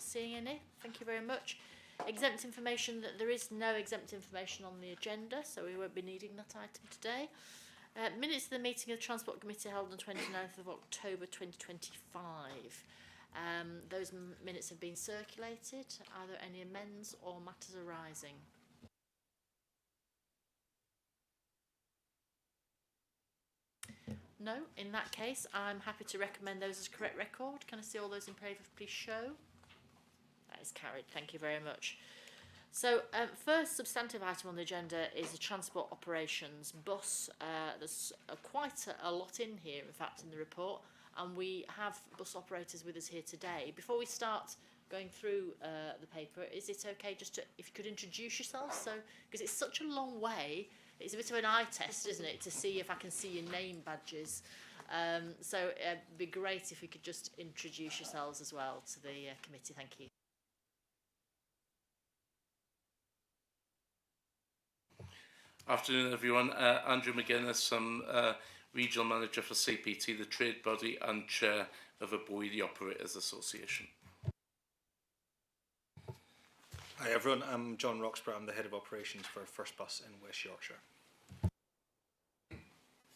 not seeing any. Thank you very much. Exempt information, that there is no exempt information on the agenda, so we won't be needing that item today. Minutes of the meeting of the Transport Committee held on 29th of October 2025. Those minutes have been circulated. Are there any amends or matters arising? No. In that case, I'm happy to recommend those as correct record. Can I see all those in favour, please show? That is carried. Thank you very much. So, first substantive item on the agenda is the transport operations bus. There's quite a lot in here, in fact, in the report, and we have bus operators with us here today. Before we start going through the paper, is it okay just to, if you could introduce yourself? So, because it's such a long way, it's a bit of an eye test, isn't it, to see if I can see your name badges. So it'd be great if you could just introduce yourselves as well to the committee. Thank you. Afternoon, everyone. Andrew McGuinness. I'm Regional Manager for CPT, the trade body, and Chair of ABOI, the Operators Association. Hi everyone, I'm John Roxburgh. I'm the Head of Operations for First Bus in West Yorkshire.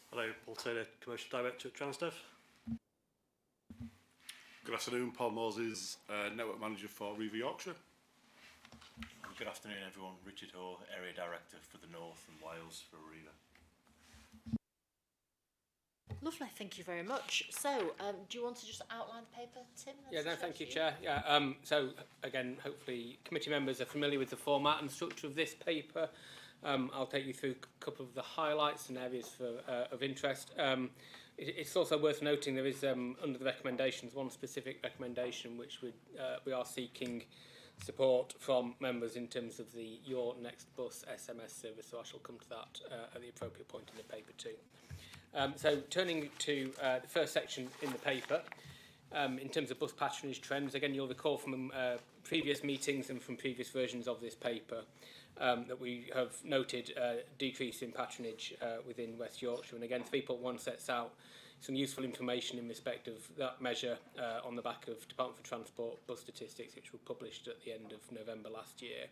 Hello, Paul Taylor, Commercial Director at Transdev. Good afternoon, Paul Moses, Network Manager for Riva Yorkshire. Good afternoon everyone, Richard Hoare, Area Director for the North and Wales for Riva. Lovely, thank you very much. So, do you want to just outline the paper, Tim? Yeah, no, thank you, Chair. Yeah, so again, hopefully committee members are familiar with the format and structure of this paper. I'll take you through a couple of the highlights and areas of interest. It's also worth noting there is, under the recommendations, one specific recommendation which we are seeking support from members in terms of the Your Next Bus SMS service, so I shall come to that at the appropriate point in the paper too. So turning to the first section in the paper, in terms of bus patronage trends, again you'll recall from previous meetings and from previous versions of this paper that we have noted a decrease in patronage within West Yorkshire, and again 3.1 sets out some useful information in respect of that measure on the back of Department for Transport bus statistics, which were published at the end of November last year.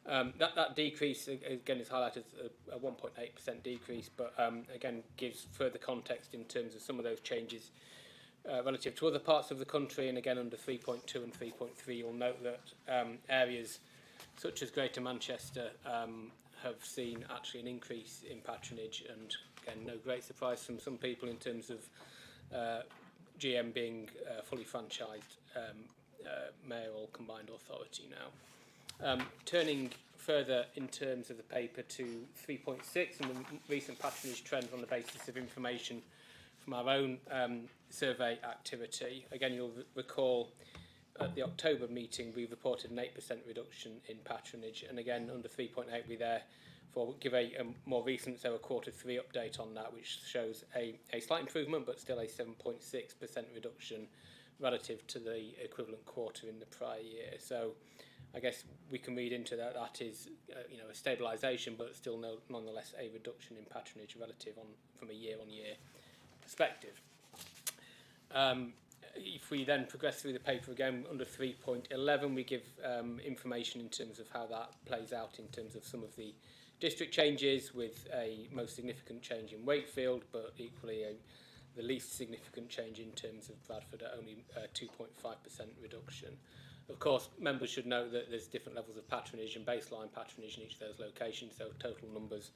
That decrease, again, is highlighted as a 1.8% decrease, but again gives further context in terms of some of those changes relative to other parts of the country, and again under 3.2 and 3.3 you'll note that areas such as Greater Manchester have seen actually an increase in patronage, and again no great surprise from some people in terms of GM being fully franchised mayoral combined authority now. Turning further in terms of the paper to 3.6 and the recent patronage trends on the basis of information from our own survey activity. Again, you'll recall at the October meeting we reported an 8% reduction in patronage, and again under 3.8 we therefore give a more recent, so a Q3 update on that, which shows a slight improvement but still a 7.6% reduction relative to the equivalent quarter in the prior year. So I guess we can read into that is a stabilisation, but still nonetheless a reduction in patronage relative from a year-on-year perspective. If we then progress through the paper again under 3.11, we give information in terms of how that plays out in terms of some of the district changes, with a most significant change in Wakefield, but equally the least significant change in terms of Bradford at only 2.5% reduction. Of course, members should note that there's different levels of patronage and baseline patronage in each of those locations, so total numbers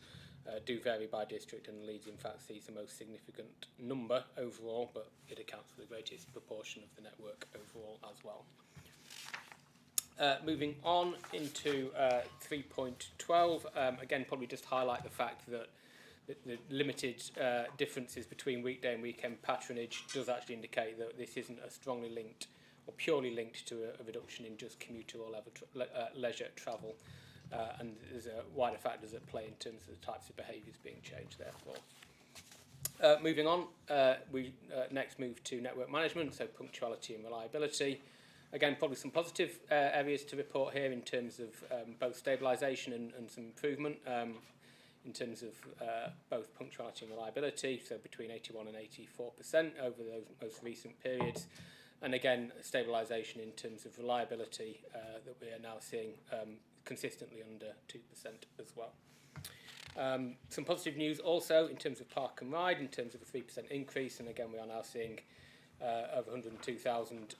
do vary by district, and Leeds in fact sees the most significant number overall, but it accounts for the greatest proportion of the network overall as well. Moving on into 3.12, again probably just highlight the fact that the limited differences between weekday and weekend patronage does actually indicate that this isn't a strongly linked or purely linked to a reduction in just commuter or leisure travel, and there's wider factors at play in terms of the types of behaviours being changed therefore. Moving on, we next move to network management, so punctuality and reliability. Again, probably some positive areas to report here in terms of both stabilisation and some improvement in terms of both punctuality and reliability, so between 81 and 84% over those most recent periods. and again, stabilisation in terms of reliability that we are now seeing consistently under 2% as well. Some positive news also in terms of Park and Ride, in terms of a 3% increase, and again we are now seeing over 102,000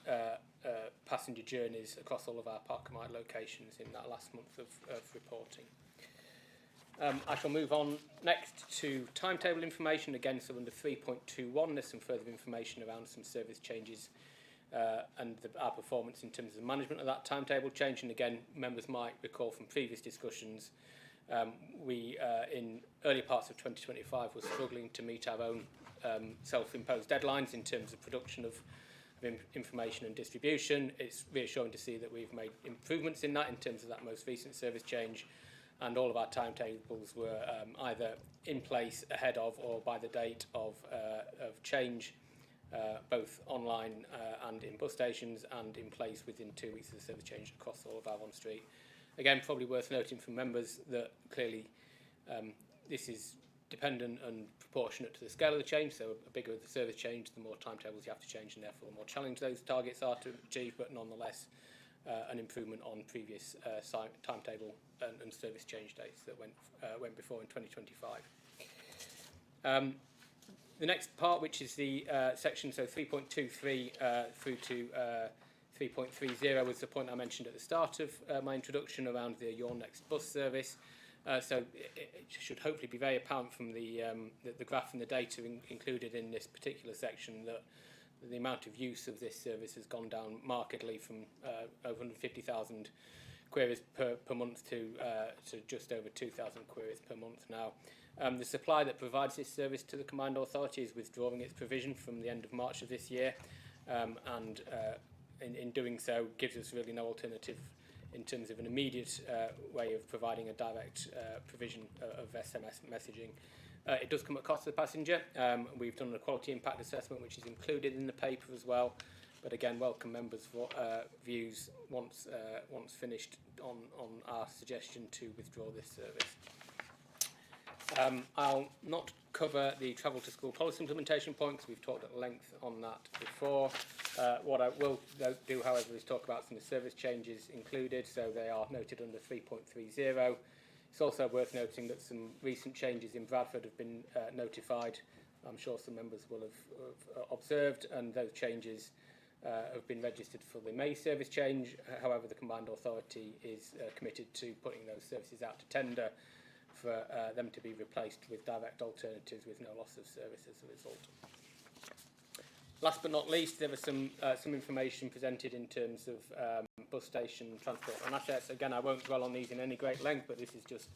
passenger journeys across all of our Park and Ride locations in that last month of reporting. I shall move on next to timetable information. Again, so under 3.21 there's some further information around some service changes and our performance in terms of the management of that timetable change. And again, members might recall from previous discussions, we in early parts of 2025 were struggling to meet our own self-imposed deadlines in terms of production of information and distribution. It's reassuring to see that we've made improvements in that in terms of that most recent service change, and all of our timetables were either in place ahead of or by the date of change, both online and in bus stations, and in place within 2 weeks of the service change across all of Avon Street. Again, probably worth noting for members that clearly this is dependent and proportionate to the scale of the change. So a bigger the service change, the more timetables you have to change, and therefore the more challenging those targets are to achieve, but nonetheless an improvement on previous timetable and service change dates that went before in 2025. The next part, which is the section, so 3.23 through to 3.30, was the point I mentioned at the start of my introduction around the Your Next bus service. So it should hopefully be very apparent from the graph and the data included in this particular section that the amount of use of this service has gone down markedly from over 150,000 queries per month to just over 2,000 queries per month now. The supply that provides this service to the Combined Authority is withdrawing its provision from the end of March of this year, and in doing so gives us really no alternative in terms of an immediate way of providing a direct provision of SMS messaging. It does come at cost to the passenger. We've done a quality impact assessment which is included in the paper as well, but again welcome members' views once finished on our suggestion to withdraw this service. I'll not cover the travel to school policy implementation point because we've talked at length on that before. What I will do, however, is talk about some of the service changes included. So they are noted under 3.30. It's also worth noting that some recent changes in Bradford have been notified. I'm sure some members will have observed, and those changes have been registered for the May service change. However, the Combined Authority is committed to putting those services out to tender for them to be replaced with direct alternatives with no loss of service as a result. Last but not least, there was some information presented in terms of bus station transport and assets. Again, I won't dwell on these in any great length, but this is just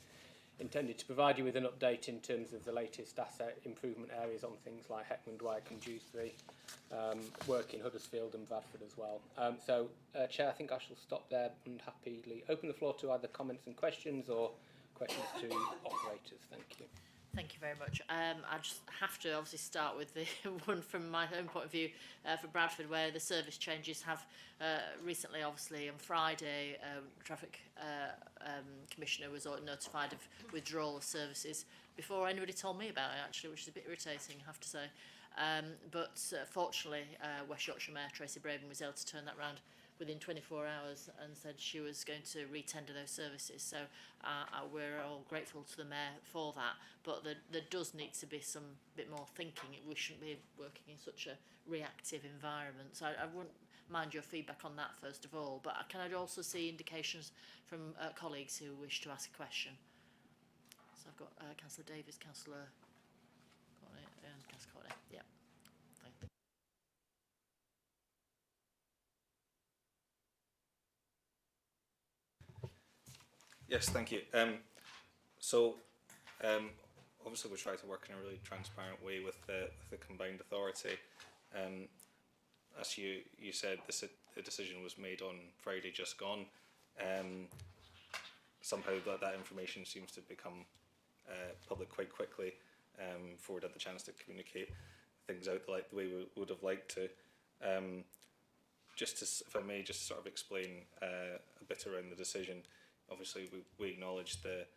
intended to provide you with an update in terms of the latest asset improvement areas on things like Heckman, Wyke and Dewsbury, work in Huddersfield and Bradford as well. Chair, I think I shall stop there and happily open the floor to either comments and questions or questions to operators. Thank you. Thank you very much. I just have to obviously start with the one from my own point of view for Bradford, where the service changes have recently, obviously on Friday, Traffic Commissioner was notified of withdrawal of services before anybody told me about it, actually, which is a bit irritating, I have to say. But fortunately, West Yorkshire Mayor Tracy Braben was able to turn that round within 24 hours and said she was going to re-tender those services. So we're all grateful to the Mayor for that. But there does need to be some bit more thinking. We shouldn't be working in such a reactive environment. So I wouldn't mind your feedback on that first of all. But can I also see indications from colleagues who wish to ask a question? So I've got Councillor Davies, Councillor Courtney and Councillor Courtney. Yeah. Thank you. Yes, thank you. Obviously we try to work in a really transparent way with the Combined Authority. As you said, the decision was made on Friday just gone. Somehow that information seems to become public quite quickly before we had the chance to communicate things out the way we would have liked to. If I may just sort of explain a bit around the decision. Obviously, we acknowledge the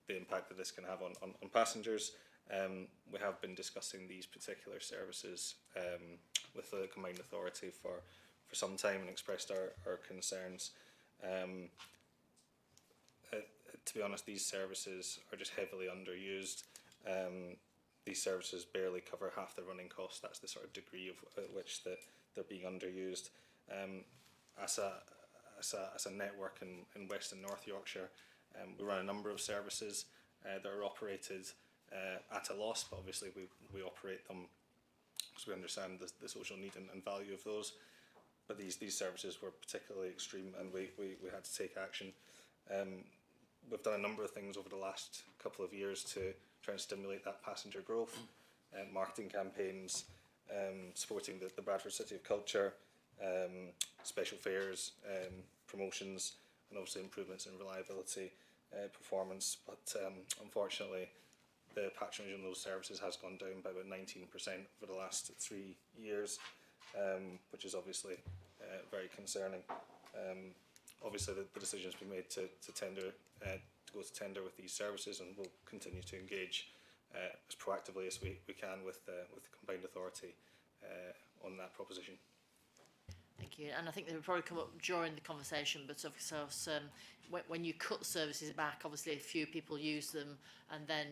impact that this can have on passengers. We have been discussing these particular services with the Combined Authority for some time and expressed our concerns. To be honest, these services are just heavily underused. These services barely cover half the running costs. That's the sort of degree at which they're being underused. As a network in West and North Yorkshire, we run a number of services that are operated at a loss, but obviously we operate them because we understand the social need and value of those. But these services were particularly extreme, and we had to take action. We've done a number of things over the last couple of years to try and stimulate that passenger growth, marketing campaigns, supporting the Bradford City of Culture, special fares, promotions, and obviously improvements in reliability, performance. But unfortunately, the patronage on those services has gone down by about 19% over the last 3 years, which is obviously very concerning. Obviously, the decision has been made to go to tender with these services, and we'll continue to engage as proactively as we can with the Combined Authority on that proposition. Thank you. And I think they will probably come up during the conversation, but of course, when you cut services back, obviously a few people use them, and then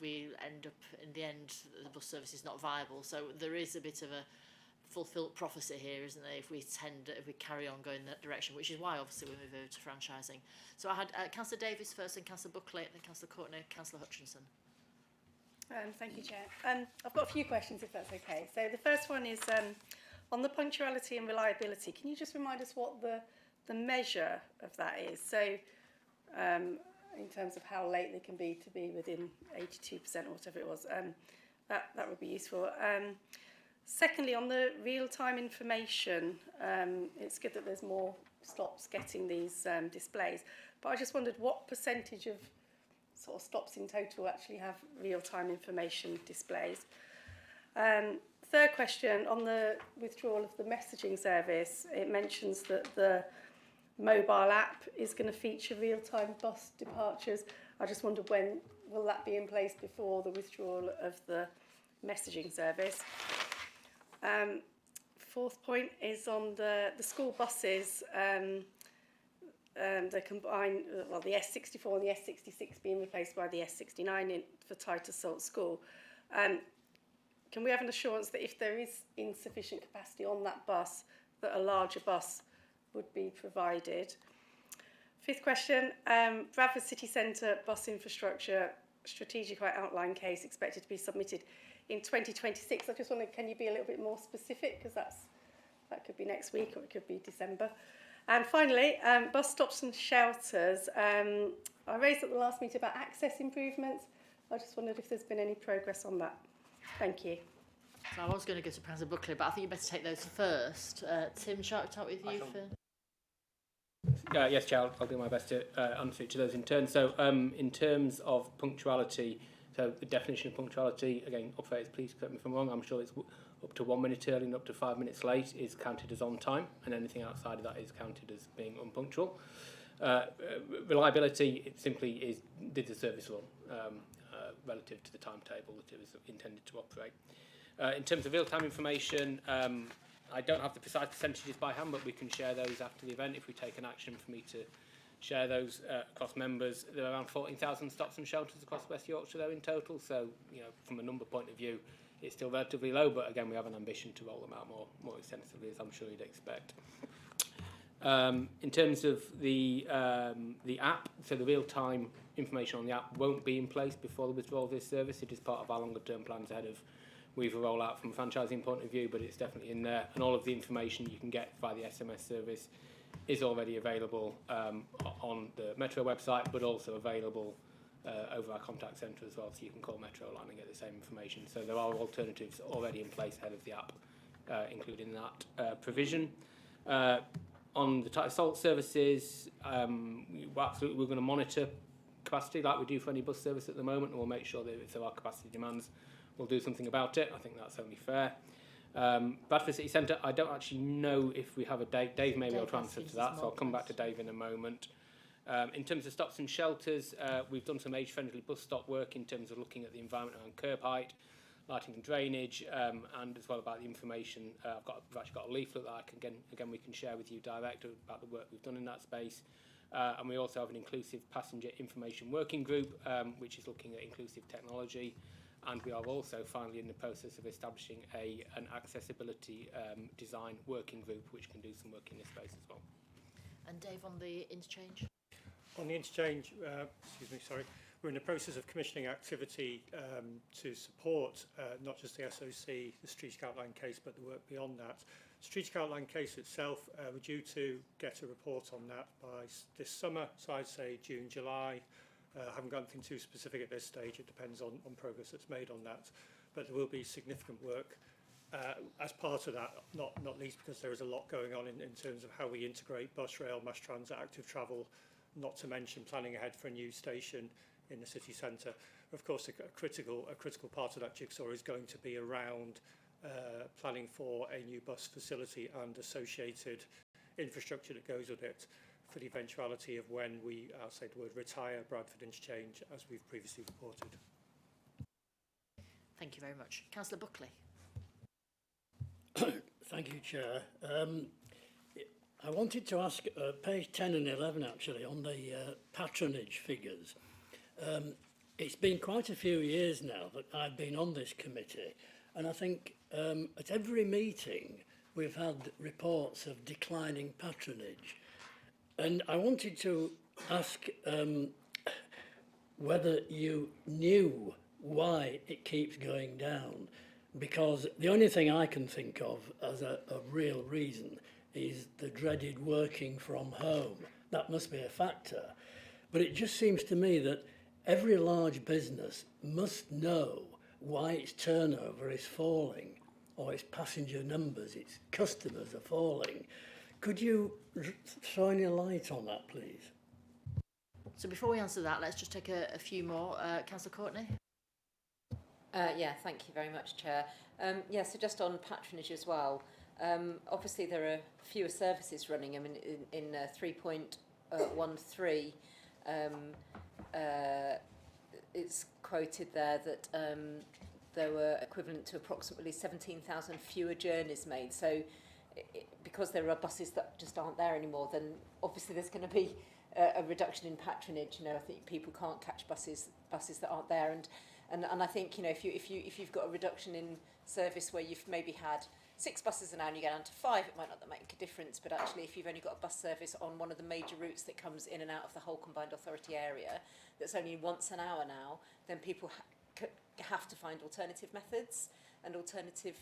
we end up, in the end, the bus service is not viable. So there is a bit of a fulfilled prophecy here, isn't there, if we carry on going that direction, which is why obviously we move over to franchising. So I had Councillor Davies first, and Councillor Buckley, then Councillor Courtney, Councillor Hutchinson. Thank you, Chair. I've got a few questions, if that's okay. So the first one is on the punctuality and reliability. Can you just remind us what the measure of that is? So in terms of how late they can be to be within 82% or whatever it was, that would be useful. Secondly, on the real-time information, it's good that there's more stops getting these displays, but I just wondered what percentage of sort of stops in total actually have real-time information displays. Third question, on the withdrawal of the messaging service, it mentions that the mobile app is going to feature real-time bus departures. I just wondered when will that be in place before the withdrawal of the messaging service. Fourth point is on the school buses, the combined, the S64 and the S66 being replaced by the S69 for Titus Salt School. Can we have an assurance that if there is insufficient capacity on that bus, that a larger bus would be provided? Fifth question, Bradford City Centre bus infrastructure strategic outline case expected to be submitted in 2026. I just wonder, can you be a little bit more specific, because that could be next week or it could be December. And finally, bus stops and shelters. I raised at the last meeting about access improvements. I just wondered if there's been any progress on that. Thank you. So I was going to go to Councillor Buckley, but I think you better take those first. Tim, shall I start with you first? Yes, Chair, I'll do my best to answer each of those in turn. So in terms of punctuality, so the definition of punctuality, again, operators, please correct me if I'm wrong, I'm sure it's up to 1 minute early and up to 5 minutes late is counted as on time, and anything outside of that is counted as being unpunctual. Reliability, it simply is, did the service run relative to the timetable that it was intended to operate. In terms of real-time information, I don't have the precise percentages by hand, but we can share those after the event if we take an action for me to share those across members. There are around 14,000 stops and shelters across West Yorkshire there in total, so from a number point of view it's still relatively low, but again we have an ambition to roll them out more extensively, as I'm sure you'd expect. In terms of the app, so the real-time information on the app won't be in place before the withdrawal of this service. It is part of our longer term plans ahead of Weaver rollout from a franchising point of view, but it's definitely in there, and all of the information you can get via the SMS service is already available on the Metro website, but also available over our contact centre as well, so you can call Metro line and get the same information. So there are alternatives already in place ahead of the app, including that provision. On the Titus Salt services, we're going to monitor capacity like we do for any bus service at the moment, and we'll make sure that if there are capacity demands, we'll do something about it. I think that's only fair. Bradford City Centre, I don't actually know if we have a date. Dave maybe I'll transfer to that, so I'll come back to Dave in a moment. In terms of stops and shelters, we've done some age-friendly bus stop work in terms of looking at the environment around curb height, lighting and drainage, and as well about the information. We've actually got a leaflet that we can share with you direct about the work we've done in that space. And we also have an inclusive passenger information working group, which is looking at inclusive technology. And we are also finally in the process of establishing an accessibility design working group, which can do some work in this space as well. And Dave, on the interchange? On the interchange, we're in the process of commissioning activity to support not just the SOC, the strategic outline case, but the work beyond that. Strategic outline case itself, we're due to get a report on that by this summer, so I'd say June, July. I haven't got anything too specific at this stage. It depends on progress that's made on that. But there will be significant work as part of that, not least because there is a lot going on in terms of how we integrate bus, rail, mass transit, active travel, not to mention planning ahead for a new station in the city centre. Of course, a critical part of that jigsaw is going to be around planning for a new bus facility and associated infrastructure that goes with it, for the eventuality of when I'll say the word retire Bradford Interchange, as we've previously reported. Thank you very much. Councillor Buckley. Thank you, Chair. I wanted to ask page 10 and 11 actually on the patronage figures. It's been quite a few years now that I've been on this committee, and I think at every meeting we've had reports of declining patronage. And I wanted to ask whether you knew why it keeps going down, because the only thing I can think of as a real reason is the dreaded working from home. That must be a factor. But it just seems to me that every large business must know why its turnover is falling, or its passenger numbers, its customers are falling. Could you throw any light on that, please? So before we answer that, let's just take a few more. Councillor Courtney? Yeah, thank you very much, Chair. So just on patronage as well, obviously there are fewer services running. I mean, in 3.13, it's quoted there that there were equivalent to approximately 17,000 fewer journeys made. So because there are buses that just aren't there anymore, then obviously there's going to be a reduction in patronage. You know, I think people can't catch buses that aren't there, and I think, you know, if you've got a reduction in service where you've maybe had 6 buses an hour and you get down to 5, it might not make a difference. But actually, if you've only got a bus service on one of the major routes that comes in and out of the whole combined authority area, that's only once an hour now, then people have to find alternative methods and alternative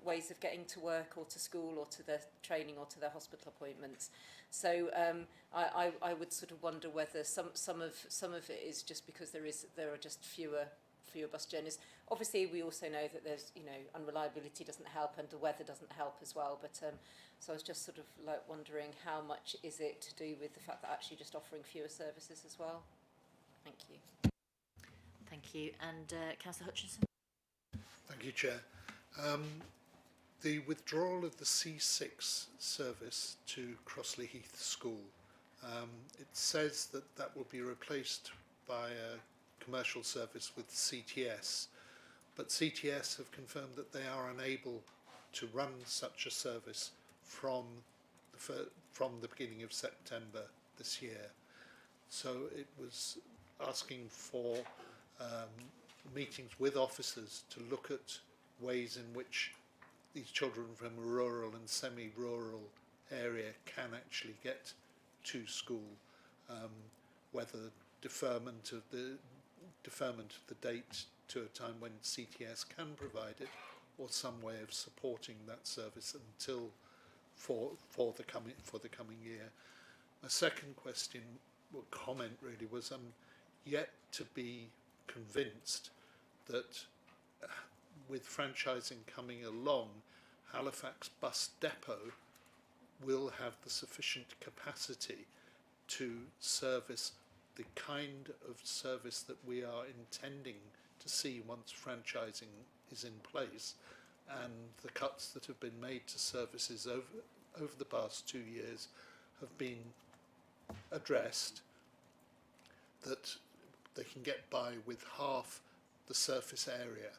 ways of getting to work or to school or to their training or to their hospital appointments. So I would sort of wonder whether some of it is just because there are just fewer bus journeys. Obviously, we also know that there's, you know, unreliability doesn't help and the weather doesn't help as well. But so I was just sort of like wondering how much is it to do with the fact that actually just offering fewer services as well. Thank you. Thank you. And Councillor Hutchinson? Thank you, Chair. The withdrawal of the C6 service to Crossley Heath School, it says that will be replaced by a commercial service with CTS, but CTS have confirmed that they are unable to run such a service from the beginning of September this year. So it was asking for meetings with officers to look at ways in which these children from a rural and semi-rural area can actually get to school, whether deferment of the date to a time when CTS can provide it, or some way of supporting that service until for the coming year. My second question, or comment really, was I'm yet to be convinced that with franchising coming along, Halifax Bus Depot will have the sufficient capacity to service the kind of service that we are intending to see once franchising is in place, and the cuts that have been made to services over the past 2 years have been addressed, that they can get by with half the surface area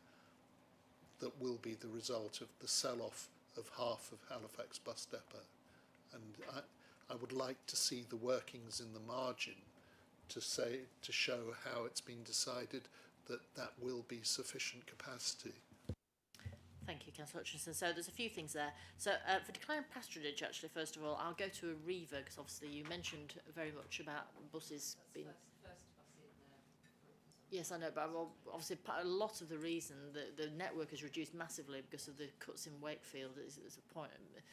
that will be the result of the sell-off of half of Halifax bus depot. And I would like to see the workings in the margin to show how it's been decided that that will be sufficient capacity. Thank you, Councillor Hutchinson. So there's a few things there. So for decline patronage, actually, first of all, I'll go to Arriva, because obviously you mentioned very much about buses being... Yes, I know, but obviously a lot of the reason the network has reduced massively because of the cuts in Wakefield is a point.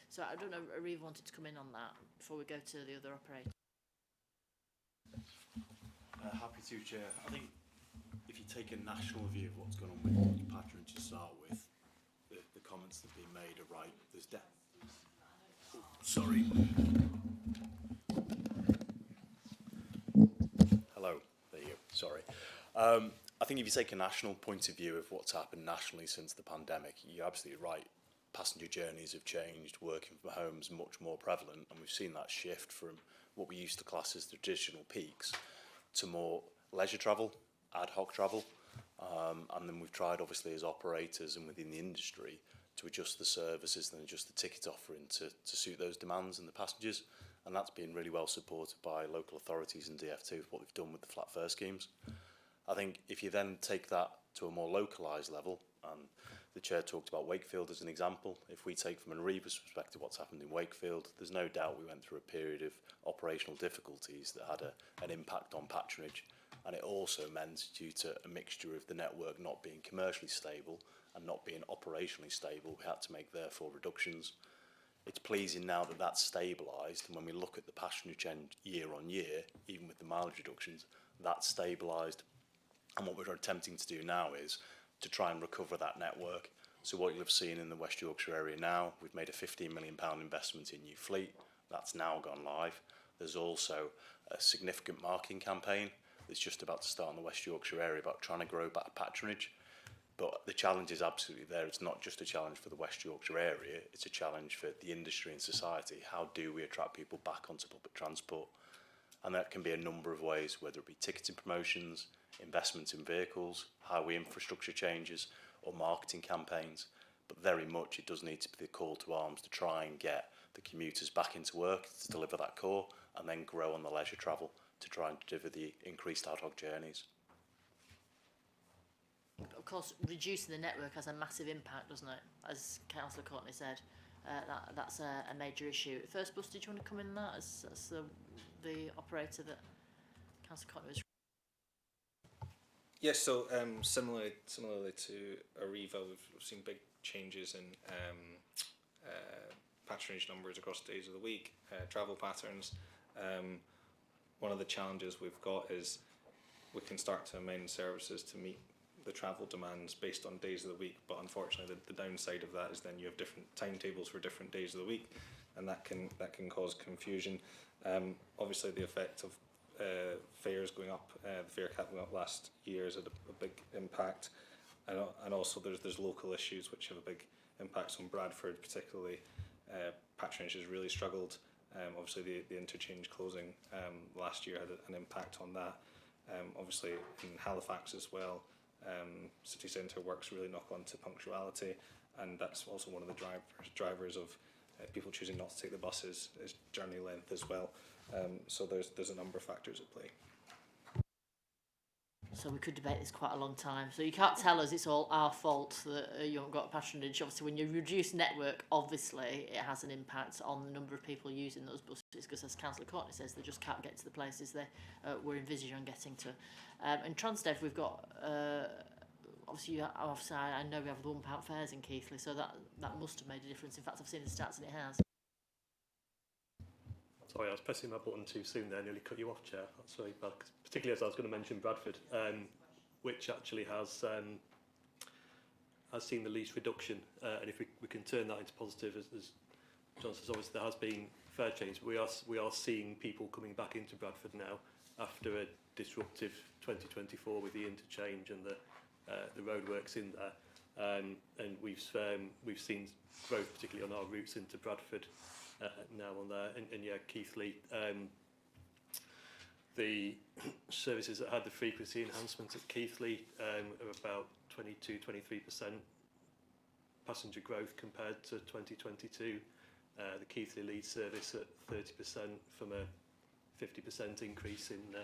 So I don't know if Arriva wanted to come in on that before we go to the other operator. Happy to, Chair. I think if you take a national view of what's going on with patronage to start with, the comments that have been made are right. There's sorry. Hello. There you go. Sorry. I think if you take a national point of view of what's happened nationally since the pandemic, you're absolutely right. Passenger journeys have changed, working from home is much more prevalent, and we've seen that shift from what we used to class as the traditional peaks to more leisure travel, ad hoc travel, and then we've tried obviously as operators and within the industry to adjust the services and adjust the ticket offering to suit those demands and the passengers, and that's been really well supported by local authorities and DF2 with what they've done with the flat fare schemes. I think if you then take that to a more localised level, and the Chair talked about Wakefield as an example, if we take from an Arriva's perspective what's happened in Wakefield, there's no doubt we went through a period of operational difficulties that had an impact on patronage, and it also meant, due to a mixture of the network not being commercially stable and not being operationally stable, we had to make therefore reductions. It's pleasing now that that's stabilised, and when we look at the passenger end year on year, even with the mileage reductions, that's stabilised. And what we're attempting to do now is to try and recover that network. So what you'll have seen in the West Yorkshire area now, we've made a £15 million investment in new fleet. That's now gone live. There's also a significant marketing campaign that's just about to start in the West Yorkshire area about trying to grow back patronage. But the challenge is absolutely there. It's not just a challenge for the West Yorkshire area, it's a challenge for the industry and society. How do we attract people back onto public transport? And that can be a number of ways, whether it be ticketing promotions, investments in vehicles, highway infrastructure changes, or marketing campaigns. But very much it does need to be the call to arms to try and get the commuters back into work to deliver that core, and then grow on the leisure travel to try and deliver the increased ad hoc journeys. Of course, reducing the network has a massive impact, doesn't it? As Councillor Courtney said, that's a major issue. First Bus, did you want to come in on that as the operator that Councillor Courtney was... Yes, so similarly to Arriva, we've seen big changes in patronage numbers across days of the week, travel patterns. One of the challenges we've got is we can start to amend services to meet the travel demands based on days of the week, but unfortunately the downside of that is then you have different timetables for different days of the week, and that can cause confusion. Obviously the effect of fares going up, the fare cap going up last year has had a big impact, and also there's local issues which have a big impact on Bradford, particularly. Patronage has really struggled. Obviously the interchange closing last year had an impact on that. Obviously in Halifax as well, city centre works really knock on to punctuality, and that's also one of the drivers of people choosing not to take the buses, is journey length as well. So there's a number of factors at play. So we could debate this quite a long time. So you can't tell us it's all our fault that you haven't got patronage. Obviously, when you reduce network, obviously it has an impact on the number of people using those buses, because as Councillor Courtney says, they just can't get to the places they were envisaging on getting to. In Transdev, we've got obviously I know we have £1 fares in Keighley, so that must have made a difference. In fact, I've seen the stats and it has. Sorry, I was pressing my button too soon there, nearly cut you off, Chair. That's very bad, particularly as I was going to mention Bradford, which actually has seen the least reduction. And if we can turn that into positive, as John says, obviously there has been fare change. We are seeing people coming back into Bradford now after a disruptive 2024 with the interchange and the roadworks in there. And we've seen growth, particularly on our routes into Bradford. Now on there, and yeah, Keighley, the services that had the frequency enhancement at Keighley are about 22-23% passenger growth compared to 2022. The Keighley lead service at 30% from a 50% increase in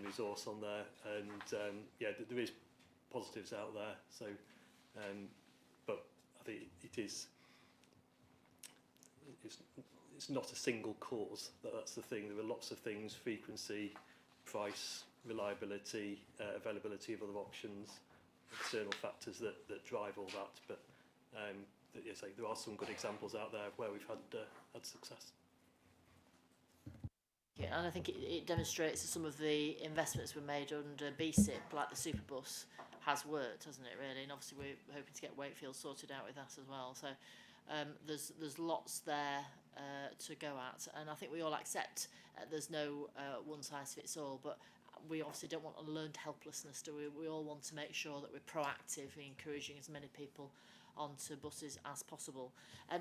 resource on there, and yeah, there is positives out there. So, but I think it's not a single cause. That's the thing. There are lots of things: frequency, price, reliability, availability of other options, external factors that drive all that. But yes, there are some good examples out there where we've had success. Yeah, and I think it demonstrates that some of the investments were made under BSIP, like the Superbus, has worked, hasn't it, really? And obviously we're hoping to get Wakefield sorted out with that as well. So there's lots there to go at, and I think we all accept there's no one size fits all, but we obviously don't want a learned helplessness, do we? We all want to make sure that we're proactive in encouraging as many people onto buses as possible.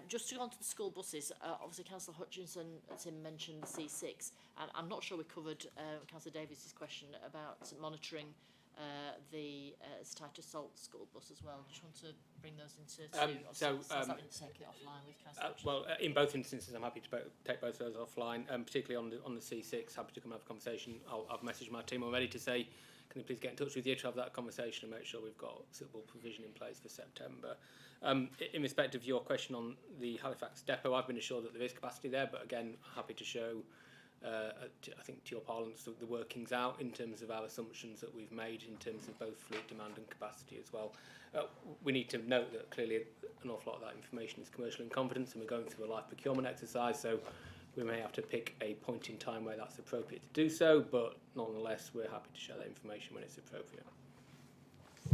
Just to go on to the school buses, obviously Councillor Hutchinson, Tim mentioned the C6. I'm not sure we covered Councillor Davies' question about monitoring the Titus Salt school bus as well. Just want to bring those into take it offline with Councillor Hutchinson. Well, in both instances, I'm happy to take both of those offline, particularly on the C6. Happy to come have a conversation. I've messaged my team already to say, can you please get in touch with you to have that conversation and make sure we've got suitable provision in place for September. In respect of your question on the Halifax depot, I've been assured that there is capacity there, but again, happy to show, I think to your parlance, the workings out in terms of our assumptions that we've made in terms of both fleet demand and capacity as well. We need to note that clearly an awful lot of that information is commercial in confidence, and we're going through a live procurement exercise, so we may have to pick a point in time where that's appropriate to do so, but nonetheless, we're happy to share that information when it's appropriate.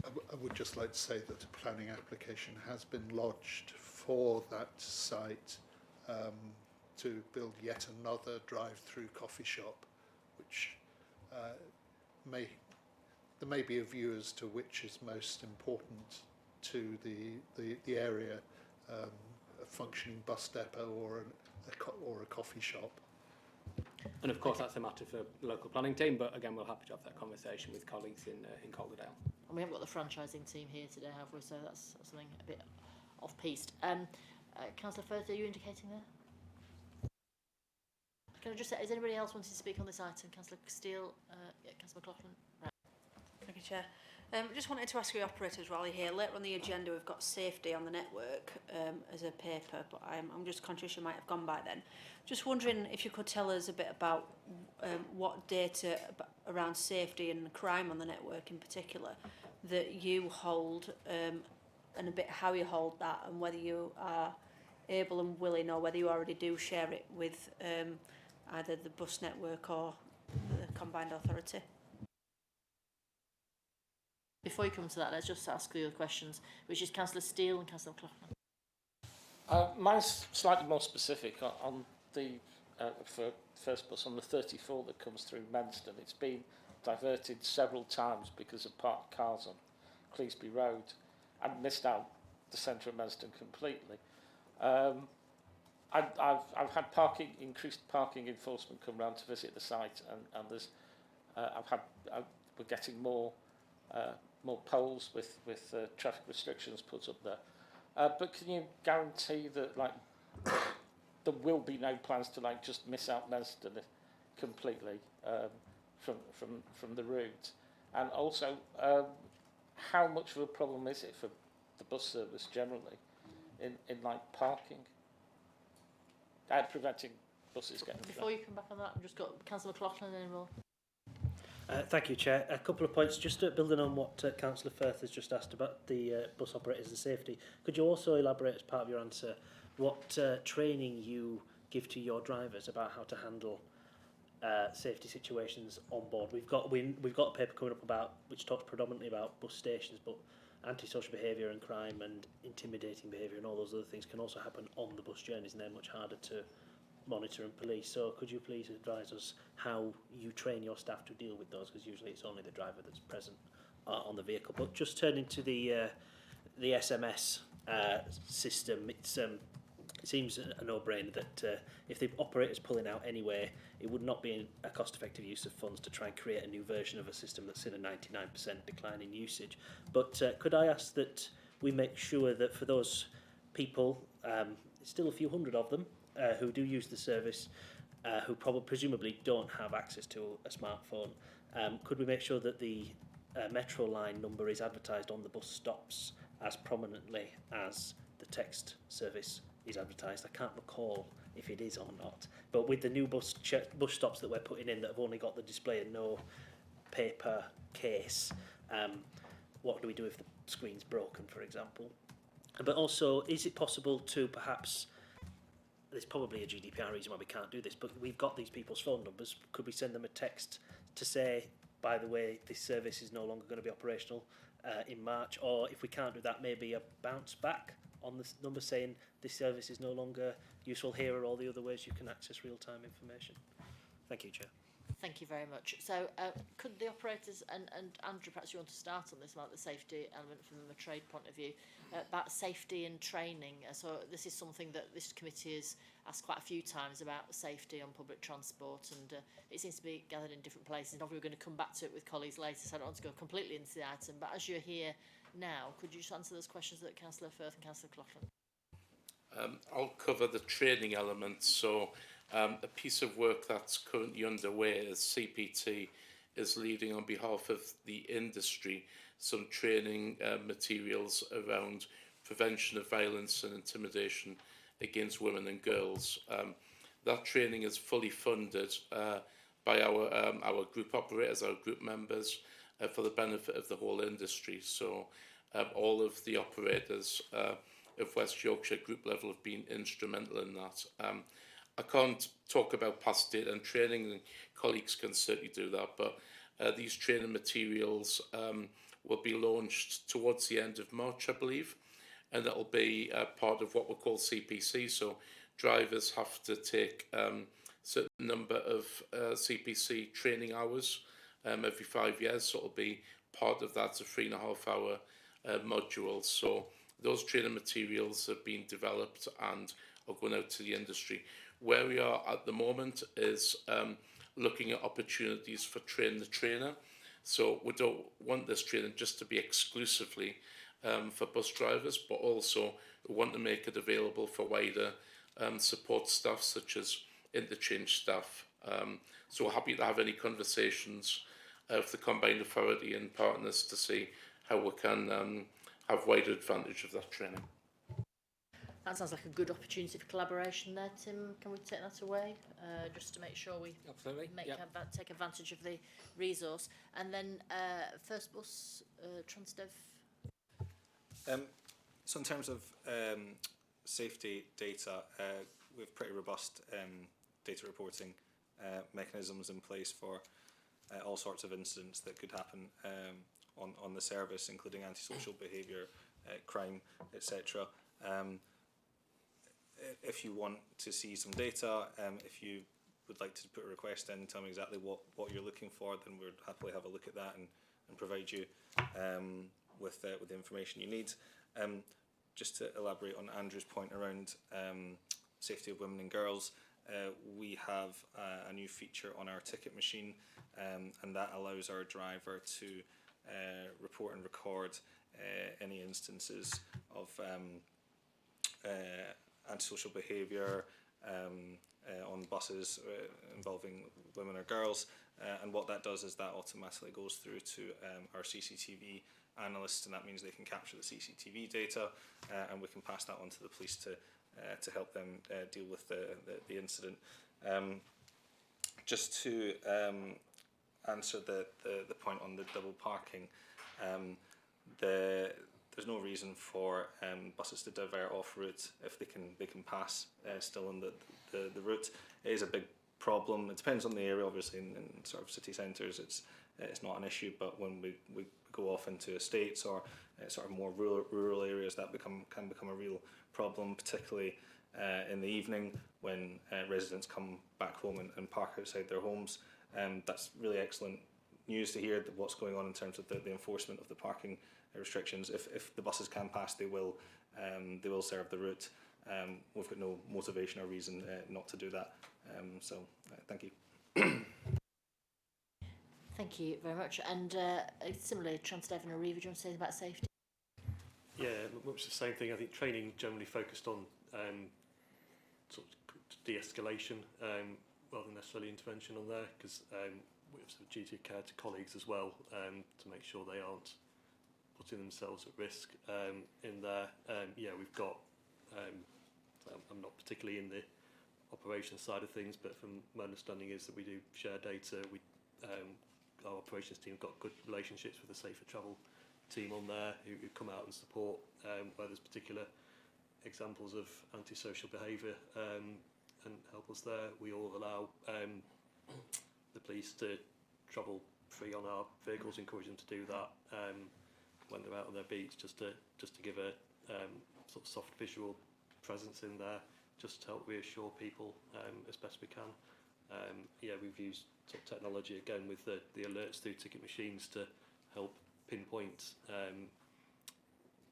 I would just like to say that a planning application has been lodged for that site to build yet another drive-through coffee shop, which there may be a view as to which is most important to the area, a functioning bus depot or a coffee shop. And of course, that's a matter for the local planning team, but again, we're happy to have that conversation with colleagues in Coaldale. And we haven't got the franchising team here today, have we? So that's something a bit off-piste. Councillor Firth, are you indicating there? Can I just say, is anybody else wanting to speak on this item? Councillor Steele, Councillor McLaughlin. Right. Thank you, Chair. Just wanted to ask the operators while you're here. Later on the agenda, we've got safety on the network as a paper, but I'm just conscious you might have gone by then. Just wondering if you could tell us a bit about what data around safety and crime on the network in particular that you hold, and a bit how you hold that, and whether you are able and willing, or whether you already do share it with either the bus network or the combined authority. Before you come to that, let's just ask the other questions, which is Councillor Steele and Councillor McLaughlin. Mine's slightly more specific on the for first bus on the 34 that comes through Menston. It's been diverted several times because of parked cars on Cleasby Road and missed out the centre of Menston completely. I've had increased parking enforcement come round to visit the site, and there's we're getting more poles with traffic restrictions put up there. But can you guarantee that there will be no plans to just miss out Menston completely from the route? And also, how much of a problem is it for the bus service generally in parking? Preventing buses getting... Before you come back on that, I've just got Councillor McLaughlin and then we'll... Thank you, Chair. A couple of points, just building on what Councillor Firth has just asked about the bus operators and safety. Could you also elaborate as part of your answer what training you give to your drivers about how to handle safety situations on board? We've got a paper coming up which talks predominantly about bus stations, but antisocial behaviour and crime and intimidating behaviour and all those other things can also happen on the bus journeys, and they're much harder to monitor and police. So could you please advise us how you train your staff to deal with those, because usually it's only the driver that's present on the vehicle. But just turning to the SMS system, it's It seems a no-brainer that if the operator's pulling out anyway, it would not be a cost-effective use of funds to try and create a new version of a system that's in a 99% decline in usage. But could I ask that we make sure that for those people, still a few hundred of them, who do use the service, who presumably don't have access to a smartphone, could we make sure that the Metro line number is advertised on the bus stops as prominently as the text service is advertised? I can't recall if it is or not, but with the new bus stops that we're putting in that have only got the display and no paper case, what do we do if the screen's broken, for example? But also, is it possible to perhaps, there's probably a GDPR reason why we can't do this, but we've got these people's phone numbers, could we send them a text to say, by the way, this service is no longer going to be operational in March, or if we can't do that, maybe a bounce back on the number saying this service is no longer useful, here are all the other ways you can access real-time information. Thank you, Chair. Thank you very much. So could the operators, and Andrew, perhaps you want to start on this, about the safety element from a trade point of view, about safety and training. So this is something that this committee has asked quite a few times about safety on public transport, and it seems to be gathered in different places. And obviously we're going to come back to it with colleagues later, so I don't want to go completely into the item. But as you're here now, could you just answer those questions that Councillor Firth and Councillor Cloughlin? I'll cover the training element. So a piece of work that's currently underway is CPT is leading on behalf of the industry some training materials around prevention of violence and intimidation against women and girls. That training is fully funded by our group operators, our group members, for the benefit of the whole industry. So all of the operators of West Yorkshire group level have been instrumental in that. I can't talk about past data and training, and colleagues can certainly do that, but these training materials will be launched towards the end of March, I believe, and that'll be part of what we call CPC. So drivers have to take a certain number of CPC training hours every 5 years, so it'll be part of that, a 3.5 hour module. So those training materials have been developed and are going out to the industry. Where we are at the moment is looking at opportunities for train the trainer. So we don't want this training just to be exclusively for bus drivers, but also we want to make it available for wider support staff such as interchange staff. So we're happy to have any conversations with the combined authority and partners to see how we can have wider advantage of that training. That sounds like a good opportunity for collaboration there, Tim. Can we take that away, just to make sure we take advantage of the resource? And then First Bus, Transdev. So in terms of safety data, we have pretty robust data reporting mechanisms in place for all sorts of incidents that could happen on the service, including antisocial behaviour, crime, etc. If you want to see some data, if you would like to put a request in and tell me exactly what you're looking for, then we'd happily have a look at that and provide you with the information you need. Just to elaborate on Andrew's point around safety of women and girls, we have a new feature on our ticket machine, and that allows our driver to report and record any instances of antisocial behaviour on buses involving women or girls, and what that does is that automatically goes through to our CCTV analysts, and that means they can capture the CCTV data, and we can pass that on to the police to help them deal with the incident. Just to answer the point on the double parking, there's no reason for buses to divert off route if they can pass still on the route. It is a big problem. It depends on the area. Obviously, in sort of city centres, it's not an issue. But when we go off into estates or sort of more rural areas, that can become a real problem, particularly in the evening when residents come back home and park outside their homes. That's really excellent news to hear what's going on in terms of the enforcement of the parking restrictions. If the buses can pass, they will serve the route. we've got no motivation or reason not to do that. So thank you. Thank you very much. And similarly, Transdev and Ariva, do you want to say about safety? Yeah, much the same thing. I think training generally focused on sort of de-escalation rather than necessarily intervention on there, because we have sort of duty of care to colleagues as well to make sure they aren't putting themselves at risk in there. Yeah, we've got, I'm not particularly in the operations side of things, but from my understanding is that we do share data. Our operations team have got good relationships with the Safer Travel team on there who come out and support where there's particular examples of antisocial behaviour and help us there. We all allow the police to travel free on our vehicles, encourage them to do that when they're out on their beats, just to give a sort of soft visual presence in there, just to help reassure people as best we can. Yeah, we've used sort of technology again with the alerts through ticket machines to help pinpoint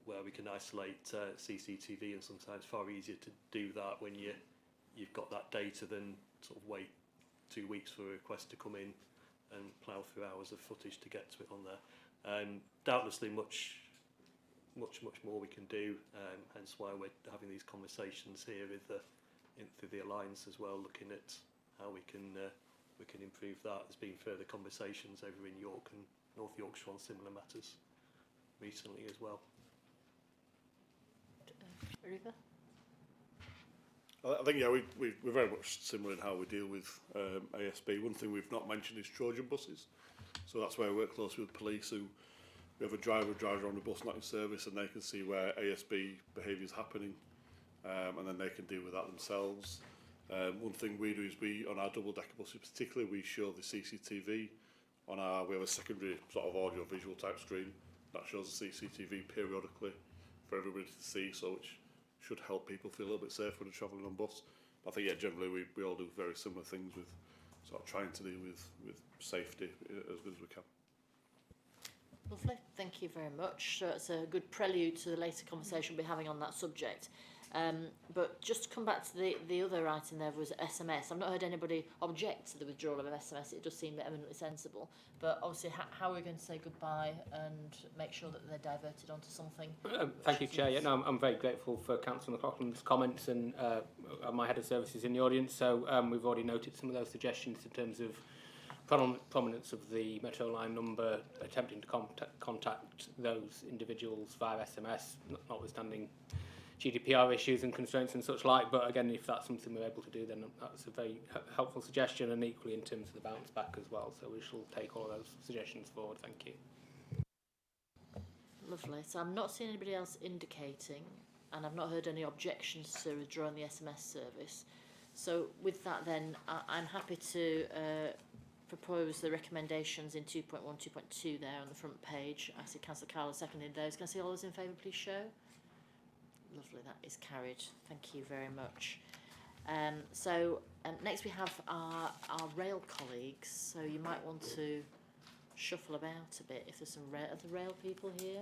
where we can isolate CCTV, and sometimes far easier to do that when you've got that data than sort of wait 2 weeks for a request to come in and plough through hours of footage to get to it on there. Doubtlessly much more we can do, hence why we're having these conversations here with through the Alliance as well, looking at how we can improve that. There's been further conversations over in York and North Yorkshire on similar matters recently as well. Ariva? I think, yeah, we're very much similar in how we deal with ASB. One thing we've not mentioned is Trojan buses. So that's where we work closely with police, who we have a driver who drives around the bus not in service, and they can see where ASB behaviour is happening, and then they can deal with that themselves. One thing we do is on our double-decker buses particularly, we show the CCTV we have a secondary sort of audio-visual type screen that shows the CCTV periodically for everybody to see, so which should help people feel a little bit safer when they're travelling on bus. But I think, yeah, generally we all do very similar things with sort of trying to deal with safety as good as we can. Lovely, thank you very much. So it's a good prelude to the later conversation we'll be having on that subject. But just to come back to the other item there was SMS. I've not heard anybody object to the withdrawal of an SMS. It does seem eminently sensible. But obviously, how are we going to say goodbye and make sure that they're diverted onto something? Thank you, Chair. Yeah, no, I'm very grateful for Councillor McLaughlin's comments and my head of services in the audience. So we've already noted some of those suggestions in terms of prominence of the Metro line number, attempting to contact those individuals via SMS, notwithstanding GDPR issues and constraints and such like. But again, if that's something we're able to do, then that's a very helpful suggestion, and equally in terms of the bounce back as well. So we shall take all of those suggestions forward. Thank you. Lovely. So I'm not seeing anybody else indicating, and I've not heard any objections to withdrawing the SMS service. So with that then, I'm happy to propose the recommendations in 2.1, 2.2 there on the front page. I see Councillor Carla seconding those. Can I see all those in favour, please show? Lovely, that is carried. Thank you very much. So next we have our rail colleagues. So you might want to shuffle about a bit if there's some other rail people here.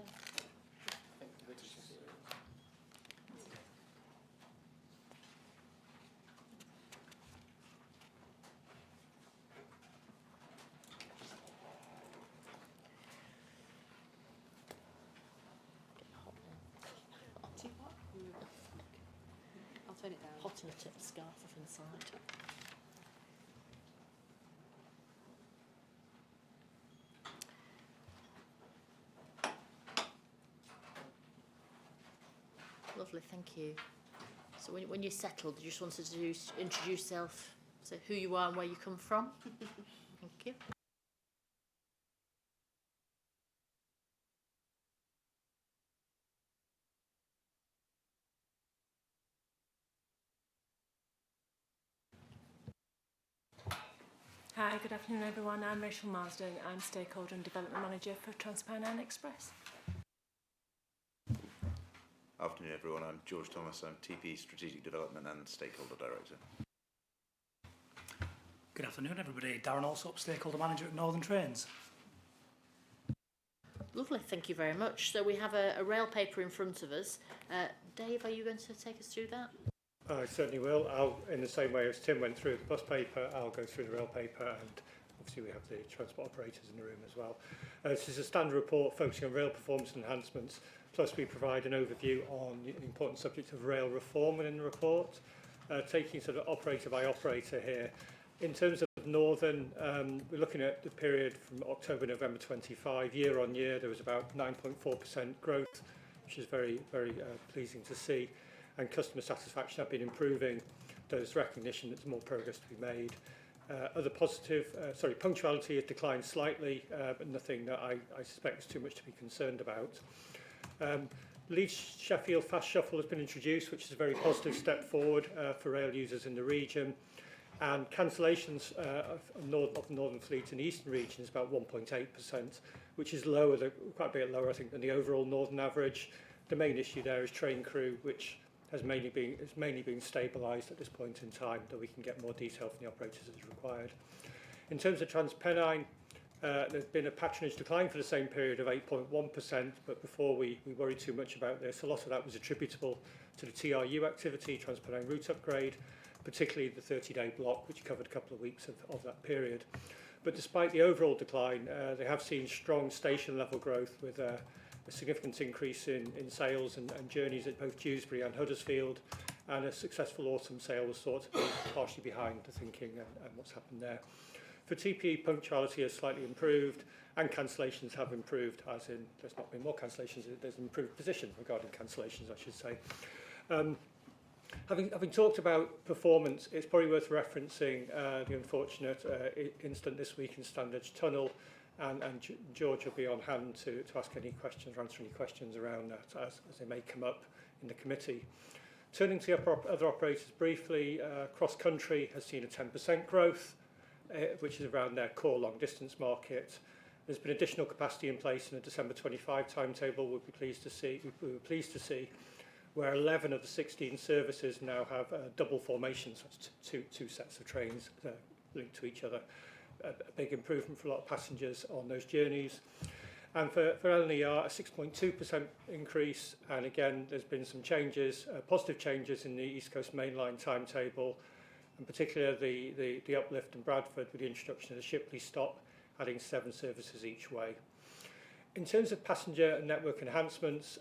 Turn it down. Hot enough to take the scarf off inside. Lovely, thank you. So when you're settled, you just wanted to introduce yourself, say who you are and where you come from. Thank you. Hi, good afternoon everyone. I'm Rachel Marsden. I'm Stakeholder and Development Manager for TransPennine Express. Afternoon everyone, I'm George Thomas. I'm TP Strategic Development and Stakeholder Director. Good afternoon everybody. Darren Alsop, Stakeholder Manager at Northern Trains. Lovely, thank you very much. So we have a rail paper in front of us. Dave, are you going to take us through that? I certainly will. In the same way as Tim went through the bus paper, I'll go through the rail paper, and obviously we have the transport operators in the room as well. This is a standard report focusing on rail performance enhancements, plus we provide an overview on the important subject of rail reform within the report, taking sort of operator by operator here. In terms of Northern, we're looking at the period from October, November 25. Year on year, there was about 9.4% growth, which is very, very pleasing to see. And customer satisfaction have been improving. There's recognition that there's more progress to be made. Other positive, punctuality has declined slightly, but nothing that I suspect is too much to be concerned about. Leeds Sheffield Fast Shuffle has been introduced, which is a very positive step forward for rail users in the region. And cancellations of Northern Fleet in the Eastern region is about 1.8%, which is lower, quite a bit lower, I think, than the overall Northern average. The main issue there is train crew, which has mainly been stabilised at this point in time, though we can get more detail from the operators as required. In terms of TransPennine, there's been a patronage decline for the same period of 8.1%, but before we worry too much about this, a lot of that was attributable to the TRU activity, TransPennine route upgrade, particularly the 30-day block, which covered a couple of weeks of that period. But despite the overall decline, they have seen strong station-level growth with a significant increase in sales and journeys at both Dewsbury and Huddersfield, and a successful autumn sale was thought to be partially behind the thinking and what's happened there. For TPE, punctuality has slightly improved, and cancellations have improved, as in there's not been more cancellations, there's an improved position regarding cancellations, I should say. Having talked about performance, it's probably worth referencing the unfortunate incident this week in Standedge Tunnel, and George will be on hand to ask any questions or answer any questions around that as they may come up in the committee. Turning to the other operators briefly, Cross Country has seen a 10% growth, which is around their core long distance market. There's been additional capacity in place in the December 25 timetable. We were pleased to see where 11 of the 16 services now have double formations, so two sets of trains linked to each other. A big improvement for a lot of passengers on those journeys. And for LNER, a 6.2% increase, and again there's been some changes, positive changes in the East Coast Mainline timetable, and particularly the uplift in Bradford with the introduction of the Shipley stop, adding 7 services each way. In terms of passenger and network enhancements,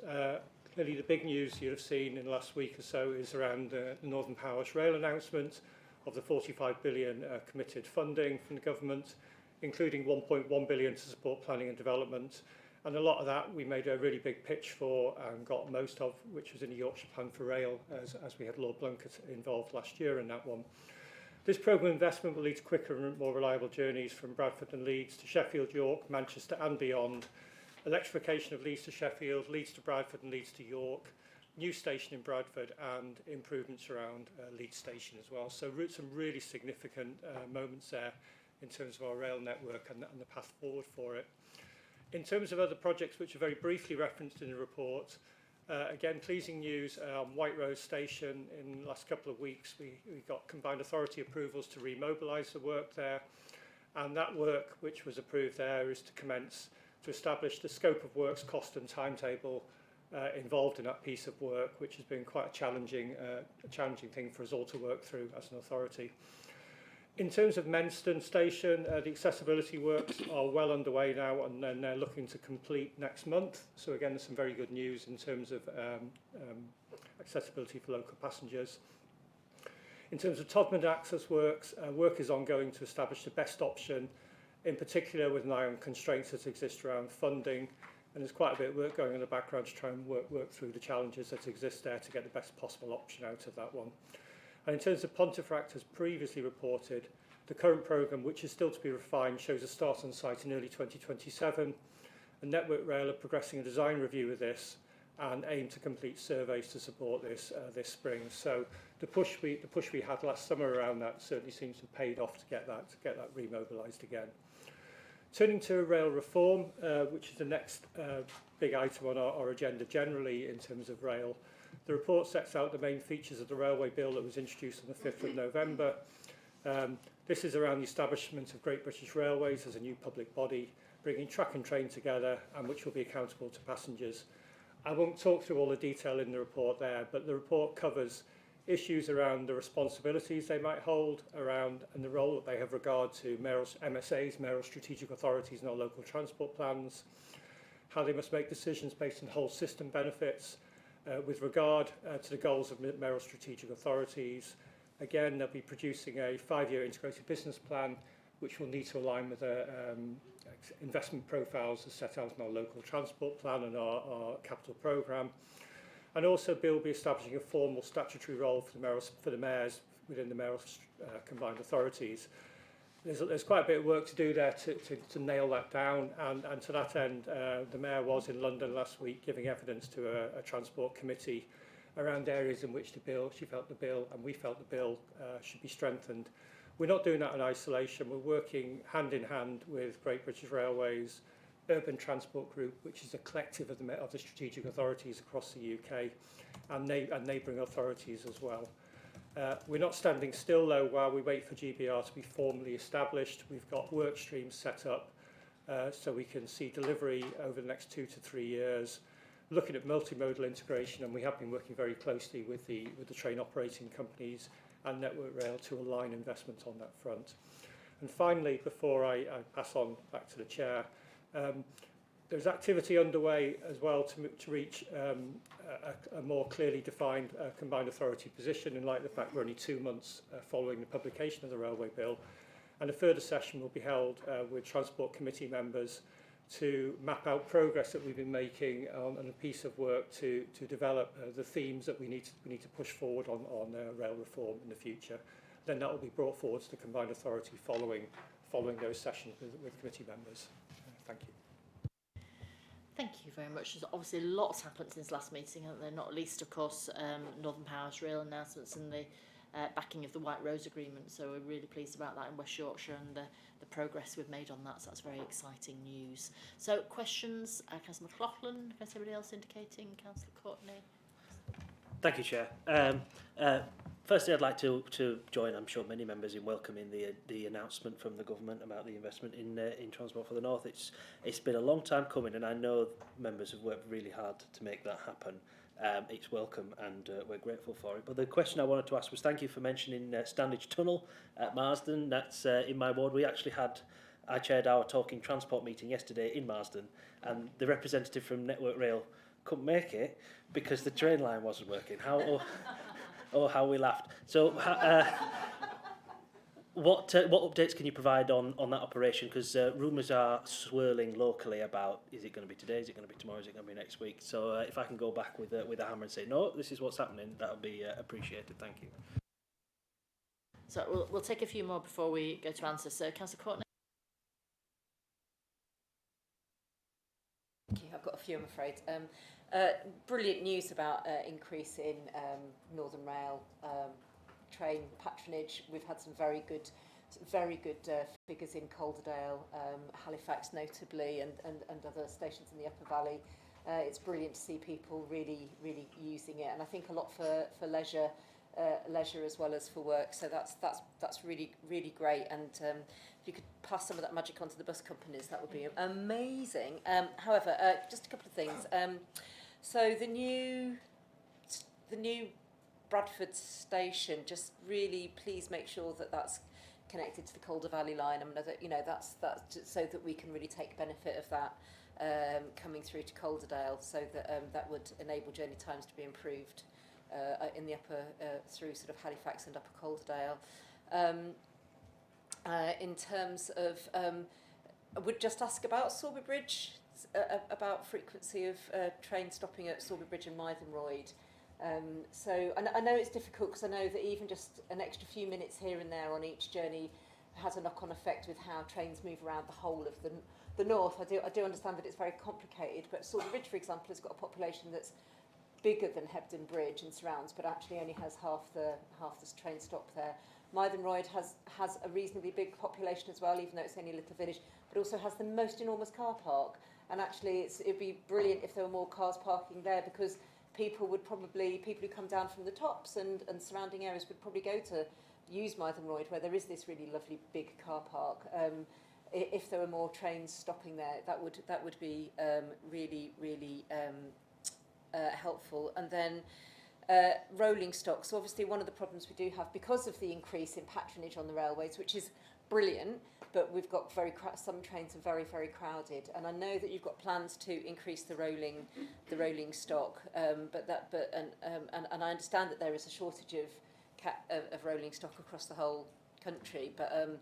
clearly the big news you'll have seen in the last week or so is around the Northern Powers Rail announcement of the 45 billion committed funding from the government, including 1.1 billion to support planning and development. And a lot of that we made a really big pitch for and got most of, which was in the Yorkshire Plan for Rail, as we had Lord Blunkett involved last year in that one. This programme of investment will lead to quicker and more reliable journeys from Bradford and Leeds to Sheffield, York, Manchester and beyond. Electrification of Leeds to Sheffield, Leeds to Bradford and Leeds to York, new station in Bradford, and improvements around Leeds station as well. So some really significant moments there in terms of our rail network and the path forward for it. In terms of other projects which are very briefly referenced in the report, again, pleasing news on White Rose Station. In the last couple of weeks, we got combined authority approvals to remobilise the work there. And that work which was approved there is to commence to establish the scope of works, cost and timetable involved in that piece of work, which has been quite a challenging thing for us all to work through as an authority. In terms of Menston Station, the accessibility works are well underway now, and then they're looking to complete next month. So again, there's some very good news in terms of accessibility for local passengers. In terms of Todmorden access works, work is ongoing to establish the best option, in particular with an eye on constraints that exist around funding. And there's quite a bit of work going on in the background to try and work through the challenges that exist there to get the best possible option out of that one. And in terms of Pontefract, as previously reported, the current programme, which is still to be refined, shows a start on site in early 2027. And Network Rail are progressing a design review of this and aim to complete surveys to support this this spring. So the push we had last summer around that certainly seems to have paid off to get that remobilised again. Turning to rail reform, which is the next big item on our agenda generally in terms of rail. The report sets out the main features of the railway bill that was introduced on the 5th of November. This is around the establishment of Great British Railways as a new public body, bringing track and train together and which will be accountable to passengers. I won't talk through all the detail in the report there, but the report covers issues around the responsibilities they might hold around and the role that they have regard to MSAs, mayoral strategic authorities and our local transport plans, how they must make decisions based on whole system benefits with regard to the goals of mayoral strategic authorities. Again, they'll be producing a 5-year integrated business plan which will need to align with investment profiles as set out in our local transport plan and our capital programme. And also, Bill will be establishing a formal statutory role for the mayors within the mayoral combined authorities. There's quite a bit of work to do there to nail that down, and to that end, the mayor was in London last week giving evidence to a transport committee around areas in which she felt the bill and we felt the bill should be strengthened. We're not doing that in isolation. We're working hand in hand with Great British Railways, Urban Transport Group, which is a collective of the strategic authorities across the UK, and neighbouring authorities as well. We're not standing still, though, while we wait for GBR to be formally established. We've got work streams set up so we can see delivery over the next 2 to 3 years, looking at multimodal integration, and we have been working very closely with the train operating companies and Network Rail to align investment on that front. And finally, before I pass on back to the Chair, there's activity underway as well to reach a more clearly defined combined authority position, in light of the fact we're only 2 months following the publication of the Railway Bill. And a further session will be held with Transport Committee members to map out progress that we've been making on a piece of work to develop the themes that we need to push forward on rail reform in the future. Then that will be brought forward to the combined authority following those sessions with committee members. Thank you. Thank you very much. There's obviously lots happened since last meeting, haven't there? Not least, of course, Northern Power's rail announcements and the backing of the White Rose Agreement. So we're really pleased about that in West Yorkshire and the progress we've made on that. So that's very exciting news. So questions, Councillor McLaughlin, has anybody else indicating? Councillor Courtney? Thank you, Chair. Firstly, I'd like to join, I'm sure, many members in welcoming the announcement from the government about the investment in Transport for the North. It's been a long time coming, and I know members have worked really hard to make that happen. It's welcome, and we're grateful for it. But the question I wanted to ask was, thank you for mentioning Standage Tunnel at Marsden. That's in my ward. I chaired our Talking Transport meeting yesterday in Marsden, and the representative from Network Rail couldn't make it because the train line wasn't working. How we laughed. So, what updates can you provide on that operation? Because rumours are swirling locally about, is it going to be today, is it going to be tomorrow, is it going to be next week? So if I can go back with a hammer and say, no, this is what's happening, that would be appreciated. Thank you. So we'll take a few more before we go to answers. So, Councillor Courtney? Thank you. I've got a few, I'm afraid. Brilliant news about increase in Northern Rail train patronage. We've had some very good figures in Calderdale, Halifax notably, and other stations in the Upper Valley. It's brilliant to see people really using it, and I think a lot for leisure as well as for work. So that's really great. And if you could pass some of that magic on to the bus companies, that would be amazing. However, just a couple of things. So the new Bradford station, just really please make sure that that's connected to the Calder Valley line. I mean, that's so that we can really take benefit of that coming through to Calderdale, so that that would enable journey times to be improved in the upper through sort of Halifax and Upper Calderdale. In terms of, I would just ask about Sorby Bridge, about frequency of trains stopping at Sorby Bridge and Mythenroyd. So I know it's difficult, because I know that even just an extra few minutes here and there on each journey has a knock-on effect with how trains move around the whole of the north. I do understand that it's very complicated, but Sorby Bridge, for example, has got a population that's bigger than Hebden Bridge and surrounds, but actually only has half the train stop there. Mythenroyd has a reasonably big population as well, even though it's only a little village, but also has the most enormous car park. And actually, it'd be brilliant if there were more cars parking there, because people who come down from the tops and surrounding areas would probably go to use Mythenroyd, where there is this really lovely big car park. If there were more trains stopping there, that would be really helpful. And then rolling stock. So obviously one of the problems we do have because of the increase in patronage on the railways, which is brilliant, but we've got some trains are very, very crowded. And I know that you've got plans to increase the rolling stock, and I understand that there is a shortage of rolling stock across the whole country. But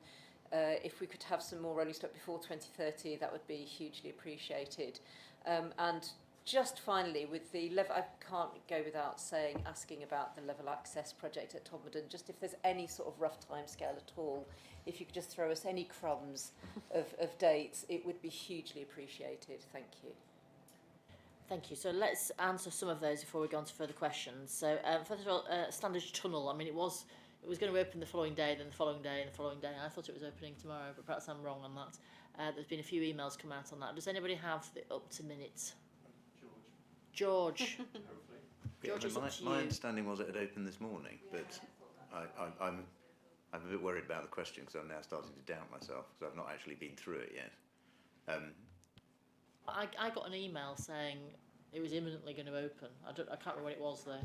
if we could have some more rolling stock before 2030, that would be hugely appreciated. And just finally, with the level, I can't go without asking about the level access project at Todmorden. Just if there's any sort of rough timescale at all, if you could just throw us any crumbs of dates, it would be hugely appreciated. Thank you. Thank you. So let's answer some of those before we go on to further questions. So first of all, Standage Tunnel. I mean, it was going to open the following day, then the following day, and the following day. I thought it was opening tomorrow, but perhaps I'm wrong on that. There's been a few emails come out on that. Does anybody have the up to minute? George. George, my understanding was it had opened this morning, but I'm a bit worried about the question because I'm now starting to doubt myself because I've not actually been through it yet. I got an email saying it was imminently going to open. I can't remember what it was though.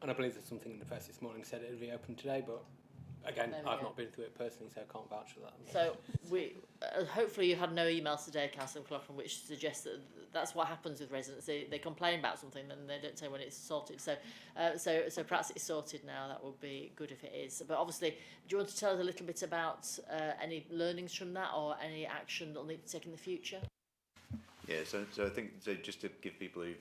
And I believe there's something in the press this morning said it would be open today, but again, I've not been through it personally, so I can't vouch for that. So we hopefully you had no emails today, Councillor McLaughlin, which suggests that that's what happens with residents. They complain about something and they don't say when it's sorted. So perhaps it's sorted now. That would be good if it is. But obviously, do you want to tell us a little bit about any learnings from that or any action that will need to take in the future? Yeah, so I think just to give people who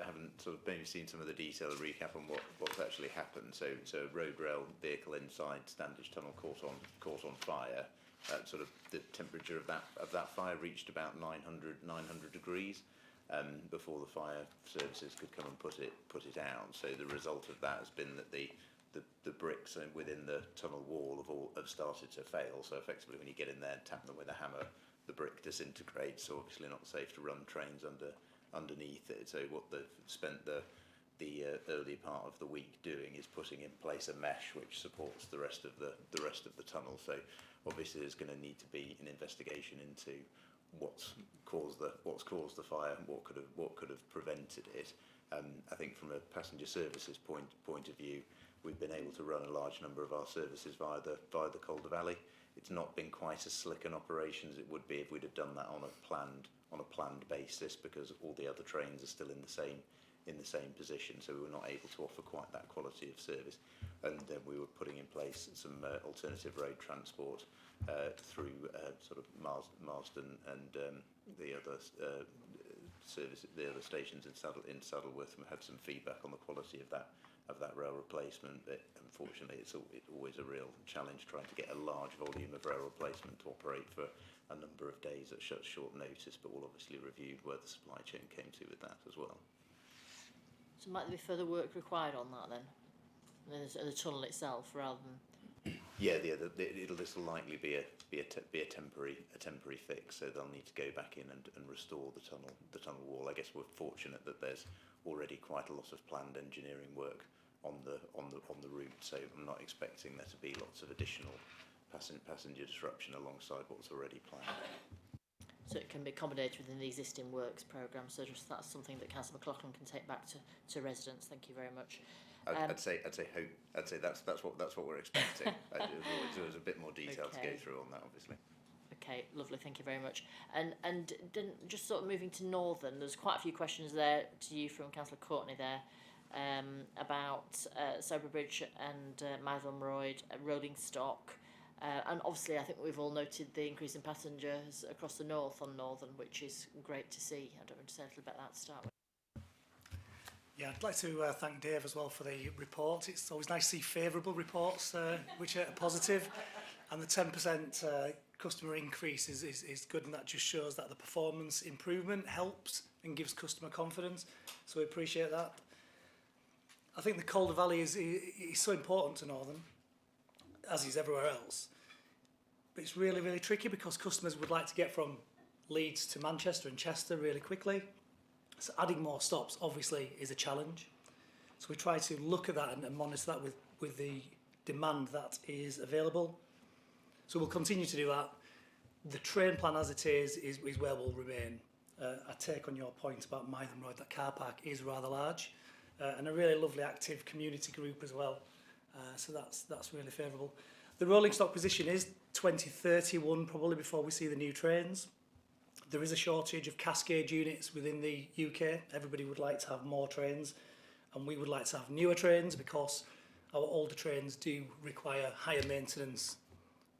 haven't sort of maybe seen some of the detail, a recap on what's actually happened. So road rail vehicle inside Standage Tunnel caught on fire. Sort of the temperature of that fire reached about 900 degrees before the fire services could come and put it out. So the result of that has been that the bricks within the tunnel wall have started to fail. So effectively, when you get in there and tap them with a hammer, the brick disintegrates, so obviously not safe to run trains underneath it. So what they've spent the early part of the week doing is putting in place a mesh which supports the rest of the tunnel. So obviously there's going to need to be an investigation into what's caused the fire and what could have prevented it. I think from a passenger services point of view, we've been able to run a large number of our services via the Calder Valley. It's not been quite as slick an operation as it would be if we'd have done that on a planned basis, because all the other trains are still in the same position, so we were not able to offer quite that quality of service. And then we were putting in place some alternative road transport through sort of Marsden and the other stations in Saddleworth, and we had some feedback on the quality of that rail replacement. But unfortunately, it's always a real challenge trying to get a large volume of rail replacement to operate for a number of days at short notice. But we'll obviously review where the supply chain came to with that as well. So might there be further work required on that then? The tunnel itself, rather than. Yeah, this will likely be a temporary fix. So they'll need to go back in and restore the tunnel wall. I guess we're fortunate that there's already quite a lot of planned engineering work on the route. So I'm not expecting there to be lots of additional passenger disruption alongside what's already planned. So it can be accommodated within the existing works programme. So just that's something that Councillor McLaughlin can take back to residents. Thank you very much. I'd say that's what we're expecting. There's a bit more detail to go through on that, obviously. Okay, lovely. Thank you very much. And just sort of moving to Northern, there's quite a few questions there to you from Councillor Courtney there about Soberbridge and Mytholmroyd, rolling stock. And obviously, I think we've all noted the increase in passengers across the north on Northern, which is great to see. I don't want to say a little bit about that to start with. Yeah, I'd like to thank Dave as well for the report. It's always nice to see favourable reports which are positive, and the 10% customer increase is good, and that just shows that the performance improvement helps and gives customer confidence, so we appreciate that. I think the Calder Valley is so important to Northern, as is everywhere else, but it's really, really tricky because customers would like to get from Leeds to Manchester and Chester really quickly. So adding more stops obviously is a challenge. So we try to look at that and monitor that with the demand that is available. So we'll continue to do that. The train plan as it is where we'll remain. I take on your point about Mytham Road, that car park is rather large, and a really lovely active community group as well. So that's really favourable. The rolling stock position is 2031 probably before we see the new trains. There is a shortage of Cascade units within the UK. Everybody would like to have more trains, and we would like to have newer trains because our older trains do require higher maintenance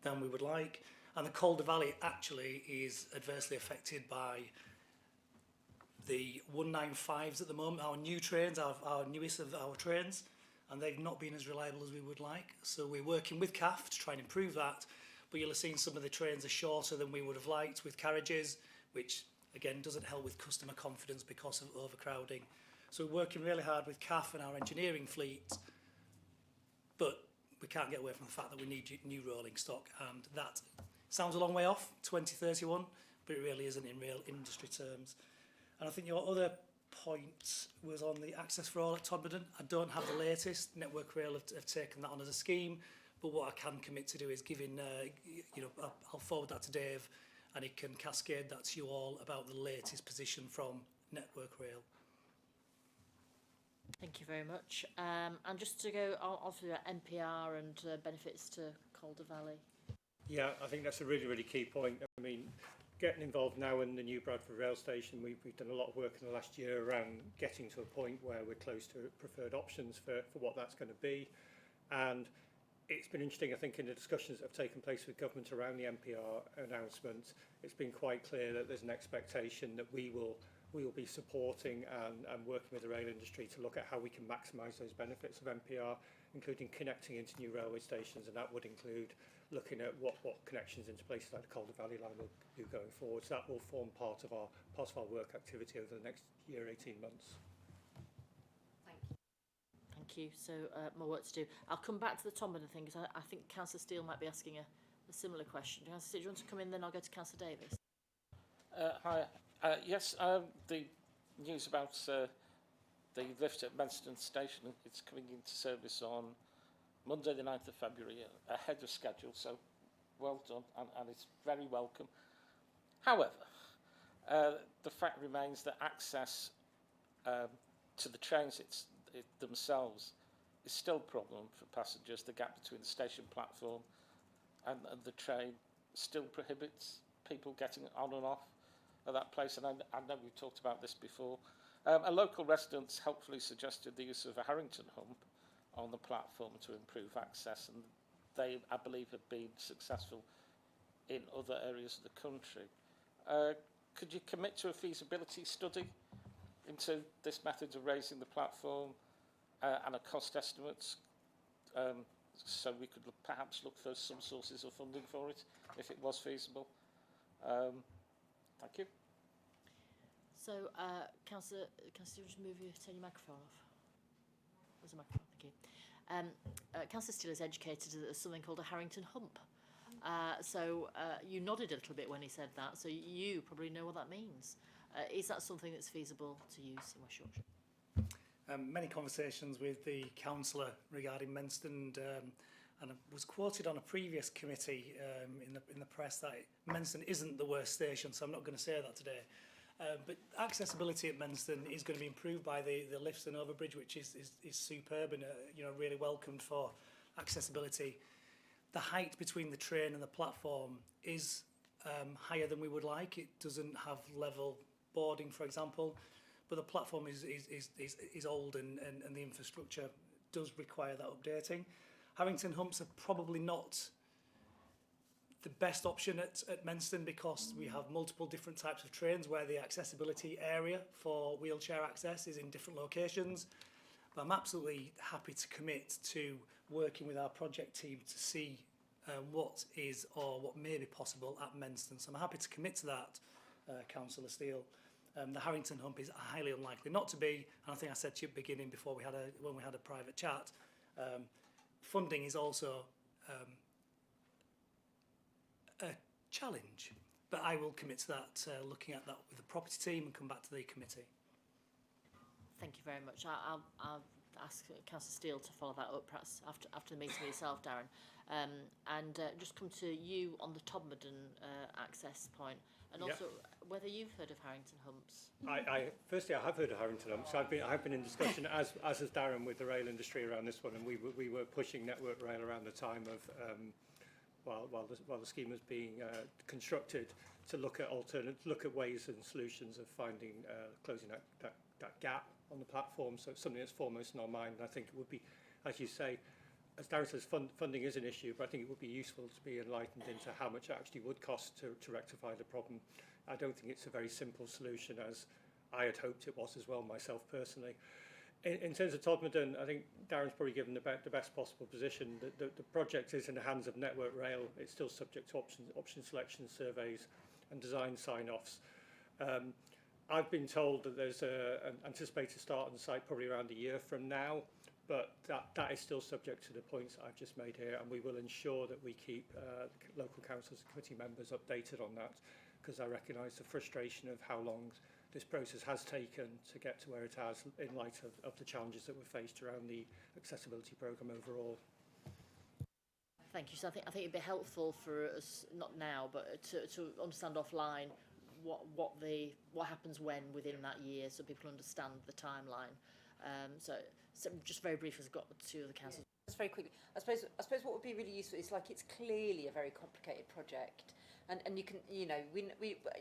than we would like. And the Calder Valley actually is adversely affected by the 195s at the moment, our new trains, our newest of our trains, and they've not been as reliable as we would like. So we're working with CAF to try and improve that, but you'll have seen some of the trains are shorter than we would have liked with carriages, which again doesn't help with customer confidence because of overcrowding. So we're working really hard with CAF and our engineering fleet, but we can't get away from the fact that we need new rolling stock, and that sounds a long way off, 2031, but it really isn't in real industry terms. And I think your other point was on the Access for All at Todmorden. I don't have the latest. Network Rail have taken that on as a scheme, but what I can commit to do is giving, I'll forward that to Dave, and he can cascade that to you all about the latest position from Network Rail. Thank you very much. And just to go on to NPR and benefits to Calder Valley. Yeah, I think that's a really, really key point. I mean, getting involved now in the new Bradford rail station, we've done a lot of work in the last year around getting to a point where we're close to preferred options for what that's going to be. And it's been interesting, I think, in the discussions that have taken place with government around the NPR announcement, it's been quite clear that there's an expectation that we will be supporting and working with the rail industry to look at how we can maximise those benefits of NPR, including connecting into new railway stations, and that would include looking at what connections into places like the Calder Valley line will do going forward. So that will form part of our work activity over the next year, 18 months. Thank you. So more work to do. I'll come back to the Todmorden thing because I think Councillor Steele might be asking a similar question. Councillor Steele, do you want to come in, then I'll go to Councillor Davis. Hi. Yes, the news about the lift at Manston Station, it's coming into service on Monday the 9th of February, ahead of schedule, so well done, and it's very welcome. However, the fact remains that access to the trains themselves is still a problem for passengers. The gap between the station platform and the train still prohibits people getting on and off at that place, and I know we've talked about this before. A local resident helpfully suggested the use of a Harrington hump on the platform to improve access, and they, I believe, have been successful in other areas of the country. Could you commit to a feasibility study into this method of raising the platform and a cost estimate, so we could perhaps look for some sources of funding for it if it was feasible? Thank you. So, Councillor, just turn your microphone off. There's a microphone, thank you. Councillor Steele is educated as something called a Harrington hump. So you nodded a little bit when he said that, so you probably know what that means. Is that something that's feasible to use in West Yorkshire? Many conversations with the councillor regarding Manston, and I was quoted on a previous committee in the press that Manston isn't the worst station, so I'm not going to say that today. But accessibility at Manston is going to be improved by the lifts and overbridge, which is superb and really welcomed for accessibility. The height between the train and the platform is higher than we would like. It doesn't have level boarding, for example, but the platform is old and the infrastructure does require that updating. Harrington humps are probably not the best option at Manston because we have multiple different types of trains where the accessibility area for wheelchair access is in different locations. But I'm absolutely happy to commit to working with our project team to see what is or what may be possible at Manston. So I'm happy to commit to that, Councillor Steele. The Harrington hump is highly unlikely not to be, and I think I said to you at the beginning before when we had a private chat, funding is also a challenge, but I will commit to that, looking at that with the property team and come back to the committee. Thank you very much. I'll ask Councillor Steele to follow that up perhaps after the meeting with yourself, Darren. And just come to you on the Todmorden access point, and also whether you've heard of Harrington Humps. Firstly, I have heard of Harrington Humps. I've been in discussion, as has Darren, with the rail industry around this one, and we were pushing Network Rail around the time of while the scheme was being constructed, to look at ways and solutions of finding closing that gap on the platform. So it's something that's foremost in our mind. And I think it would be, as you say, as Darren says, funding is an issue, but I think it would be useful to be enlightened into how much it actually would cost to rectify the problem. I don't think it's a very simple solution, as I had hoped it was as well, myself personally. In terms of Todmorden, I think Darren's probably given the best possible position. The project is in the hands of Network Rail. It's still subject to option selection surveys and design sign-offs. I've been told that there's an anticipated start on site probably around a year from now, but that is still subject to the points I've just made here, and we will ensure that we keep local councils and committee members updated on that, because I recognise the frustration of how long this process has taken to get to where it has, in light of the challenges that we're faced around the accessibility programme overall. Thank you. So I think it'd be helpful for us, not now, but to understand offline what happens when within that year, so people understand the timeline. So just very briefly, I've got two other councils. Just very quickly, I suppose what would be really useful is, like, it's clearly a very complicated project, and you can, you know,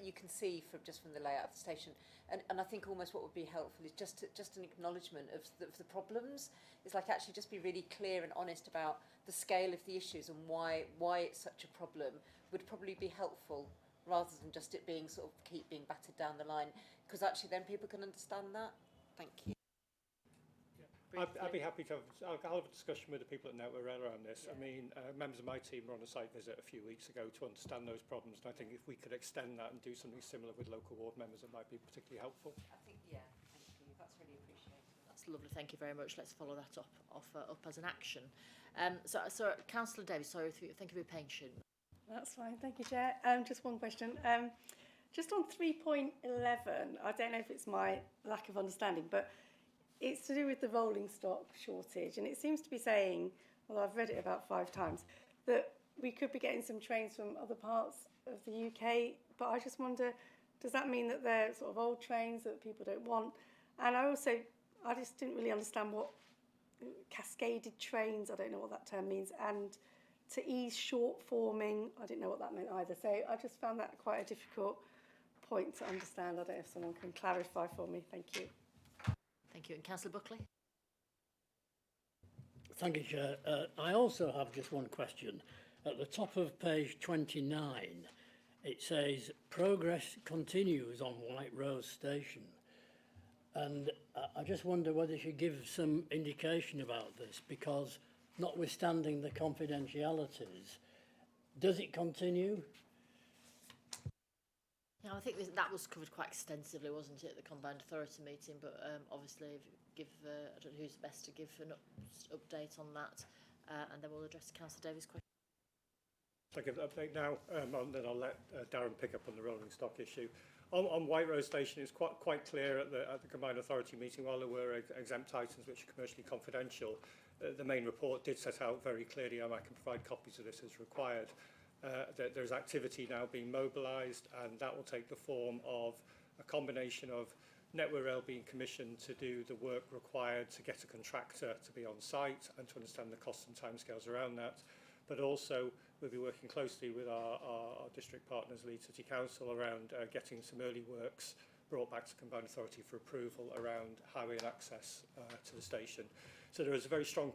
you can see from the layout of the station, and I think almost what would be helpful is just an acknowledgement of the problems. It's like actually just be really clear and honest about the scale of the issues and why it's such a problem would probably be helpful, rather than just it being sort of keep being battered down the line, because actually then people can understand that. Thank you. I'd be happy to I'll have a discussion with the people at Network Rail around this. I mean, members of my team were on a site visit a few weeks ago to understand those problems, and I think if we could extend that and do something similar with local ward members, it might be particularly helpful. I think, thank you. That's really appreciated. That's lovely. Thank you very much. Let's follow that up as an action. So Councillor Davies, sorry, thank you for being patient. That's fine. Thank you, Chair. Just one question. Just on 3.11, I don't know if it's my lack of understanding, but it's to do with the rolling stock shortage, and it seems to be saying, well, I've read it about 5 times, that we could be getting some trains from other parts of the UK, but I just wonder, does that mean that they're sort of old trains that people don't want? And I just didn't really understand what cascaded trains, I don't know what that term means, and to ease short forming, I didn't know what that meant either. So I just found that quite a difficult point to understand. I don't know if someone can clarify for me. Thank you. Thank you. And Councillor Buckley? Thank you, Chair. I also have just one question. At the top of page 29, it says, progress continues on White Rose Station. And I just wonder whether you should give some indication about this, because notwithstanding the confidentialities, does it continue? Yeah, I think that was covered quite extensively, wasn't it, at the Combined Authority meeting, but obviously I don't know who's best to give an update on that, and then we'll address Councillor Davies' question. I'll give an update now, and then I'll let Darren pick up on the rolling stock issue. On White Rose Station, it's quite clear at the Combined Authority meeting, while there were exempt items which are commercially confidential, the main report did set out very clearly, and I can provide copies of this as required, that there's activity now being mobilised, and that will take the form of a combination of Network Rail being commissioned to do the work required to get a contractor to be on site and to understand the costs and timescales around that, but also we'll be working closely with our district partners, Leeds City Council, around getting some early works brought back to Combined Authority for approval around highway and access to the station. So there is a very strong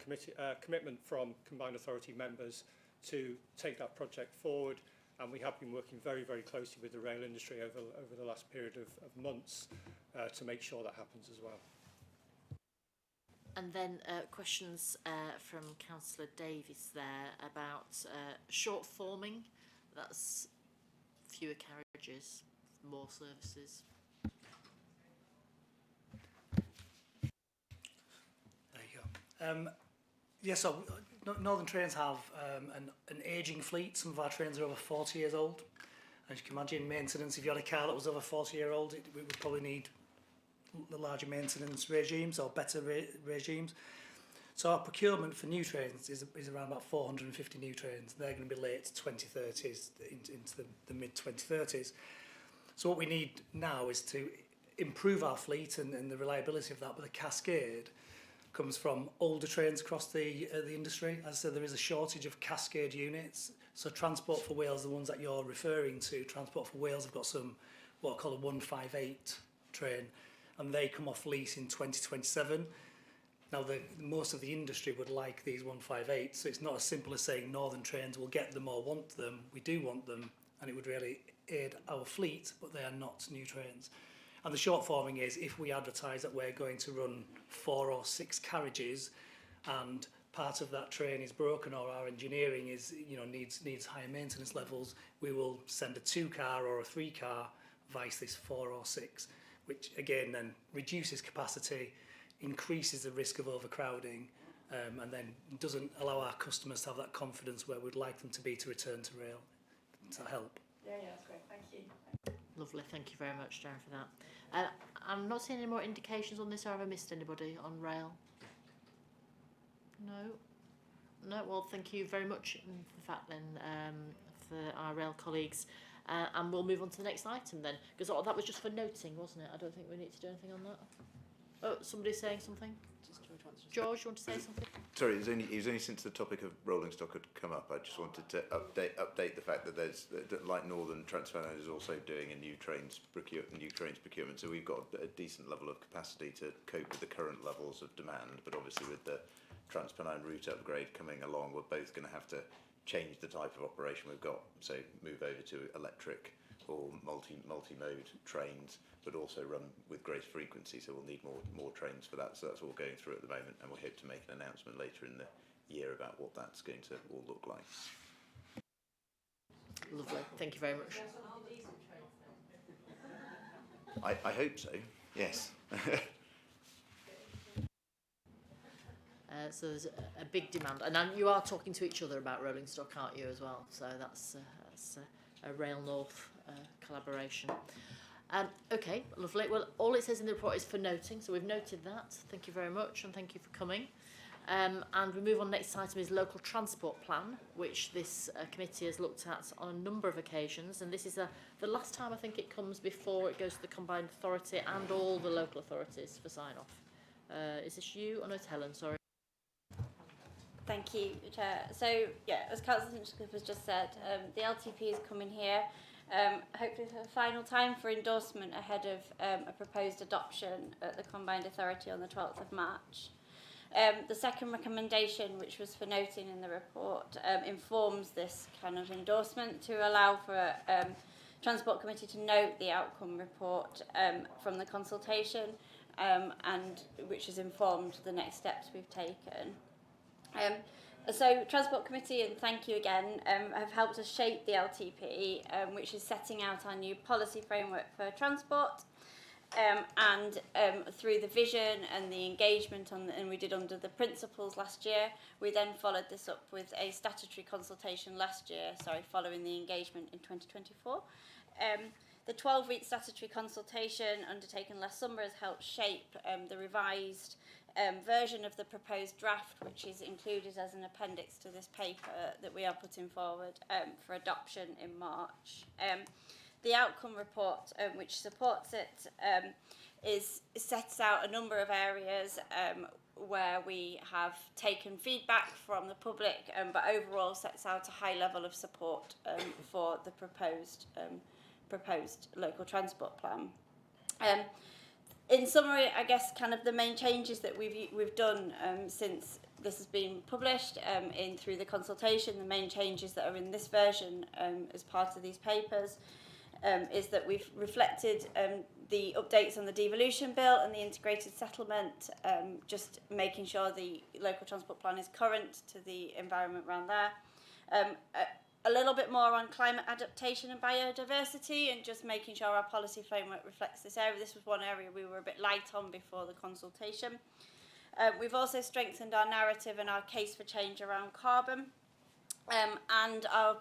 commitment from Combined Authority members to take that project forward, and we have been working very, very closely with the rail industry over the last period of months to make sure that happens as well. And then questions from Councillor Davies there about short forming. That's fewer carriages, more services. There you go. Yes, so Northern Trains have an ageing fleet. Some of our trains are over 40 years old. As you can imagine, maintenance, if you had a car that was over 40 years old, we would probably need the larger maintenance regimes or better regimes. So our procurement for new trains is around about 450 new trains. They're going to be late 2030s into the mid 2030s. So what we need now is to improve our fleet and the reliability of that, but the cascade comes from older trains across the industry. As I said, there is a shortage of cascade units. So Transport for Wales, the ones that you're referring to, Transport for Wales have got some what I call a 158 train, and they come off lease in 2027. Now, most of the industry would like these 158, so it's not as simple as saying Northern Trains will get them or want them. We do want them, and it would really aid our fleet, but they are not new trains. And the short forming is, if we advertise that we're going to run 4 or 6 carriages, and part of that train is broken or our engineering is, needs higher maintenance levels, we will send a 2-car or a 3-car vice this 4 or 6, which again then reduces capacity, increases the risk of overcrowding, and then doesn't allow our customers to have that confidence where we'd like them to be to return to rail. Does that help? Yeah, that's great. Thank you. Lovely, thank you very much, Darren, for that. I'm not seeing any more indications on this, or have I missed anybody on rail? No? No, well, thank you very much, in fact, then, for our rail colleagues. And we'll move on to the next item then, because that was just for noting, wasn't it? I don't think we need to do anything on that. Oh, somebody's saying something? George, you want to say something? Sorry, it was only since the topic of rolling stock had come up. I just wanted to update the fact that that like Northern Transpennine is also doing a new trains procurement. So we've got a decent level of capacity to cope with the current levels of demand. But obviously, with the Transpennine route upgrade coming along, we're both going to have to change the type of operation we've got. So move over to electric or multi-mode trains, but also run with greater frequency, so we'll need more trains for that. So that's all going through at the moment, and we hope to make an announcement later in the year about what that's going to all look like. Lovely, thank you very much. I hope so, yes. So there's a big demand, and you are talking to each other about rolling stock, aren't you, as well? So that's a Rail North collaboration. Okay, lovely. Well, all it says in the report is for noting, so we've noted that. Thank you very much, and thank you for coming. And we move on. Next item is local transport plan, which this committee has looked at on a number of occasions, and this is the last time I think it comes before it goes to the combined authority and all the local authorities for sign-off. Is this you? Oh no, it's Helen, sorry. Thank you, Chair. So, yeah, as Councillor Hinchcliffe has just said, the LTP is coming here, hopefully for the final time for endorsement ahead of a proposed adoption at the Combined Authority on the 12th of March. The second recommendation, which was for noting in the report, informs this kind of endorsement to allow for Transport Committee to note the outcome report from the consultation, and which has informed the next steps we've taken. So Transport Committee, and thank you again, have helped us shape the LTP, which is setting out our new policy framework for transport, and through the vision and the engagement and we did under the principles last year. We then followed this up with a statutory consultation following the engagement in 2024. The 12-week statutory consultation undertaken last summer has helped shape the revised version of the proposed draft, which is included as an appendix to this paper that we are putting forward for adoption in March. The outcome report, which supports it, sets out a number of areas where we have taken feedback from the public, but overall sets out a high level of support for the proposed local transport plan. In summary, I guess kind of the main changes that we've done since this has been published through the consultation, the main changes that are in this version as part of these papers is that we've reflected the updates on the devolution bill and the integrated settlement, just making sure the local transport plan is current to the environment around there. A little bit more on climate adaptation and biodiversity, and just making sure our policy framework reflects this area. This was one area we were a bit light on before the consultation. We've also strengthened our narrative and our case for change around carbon, and our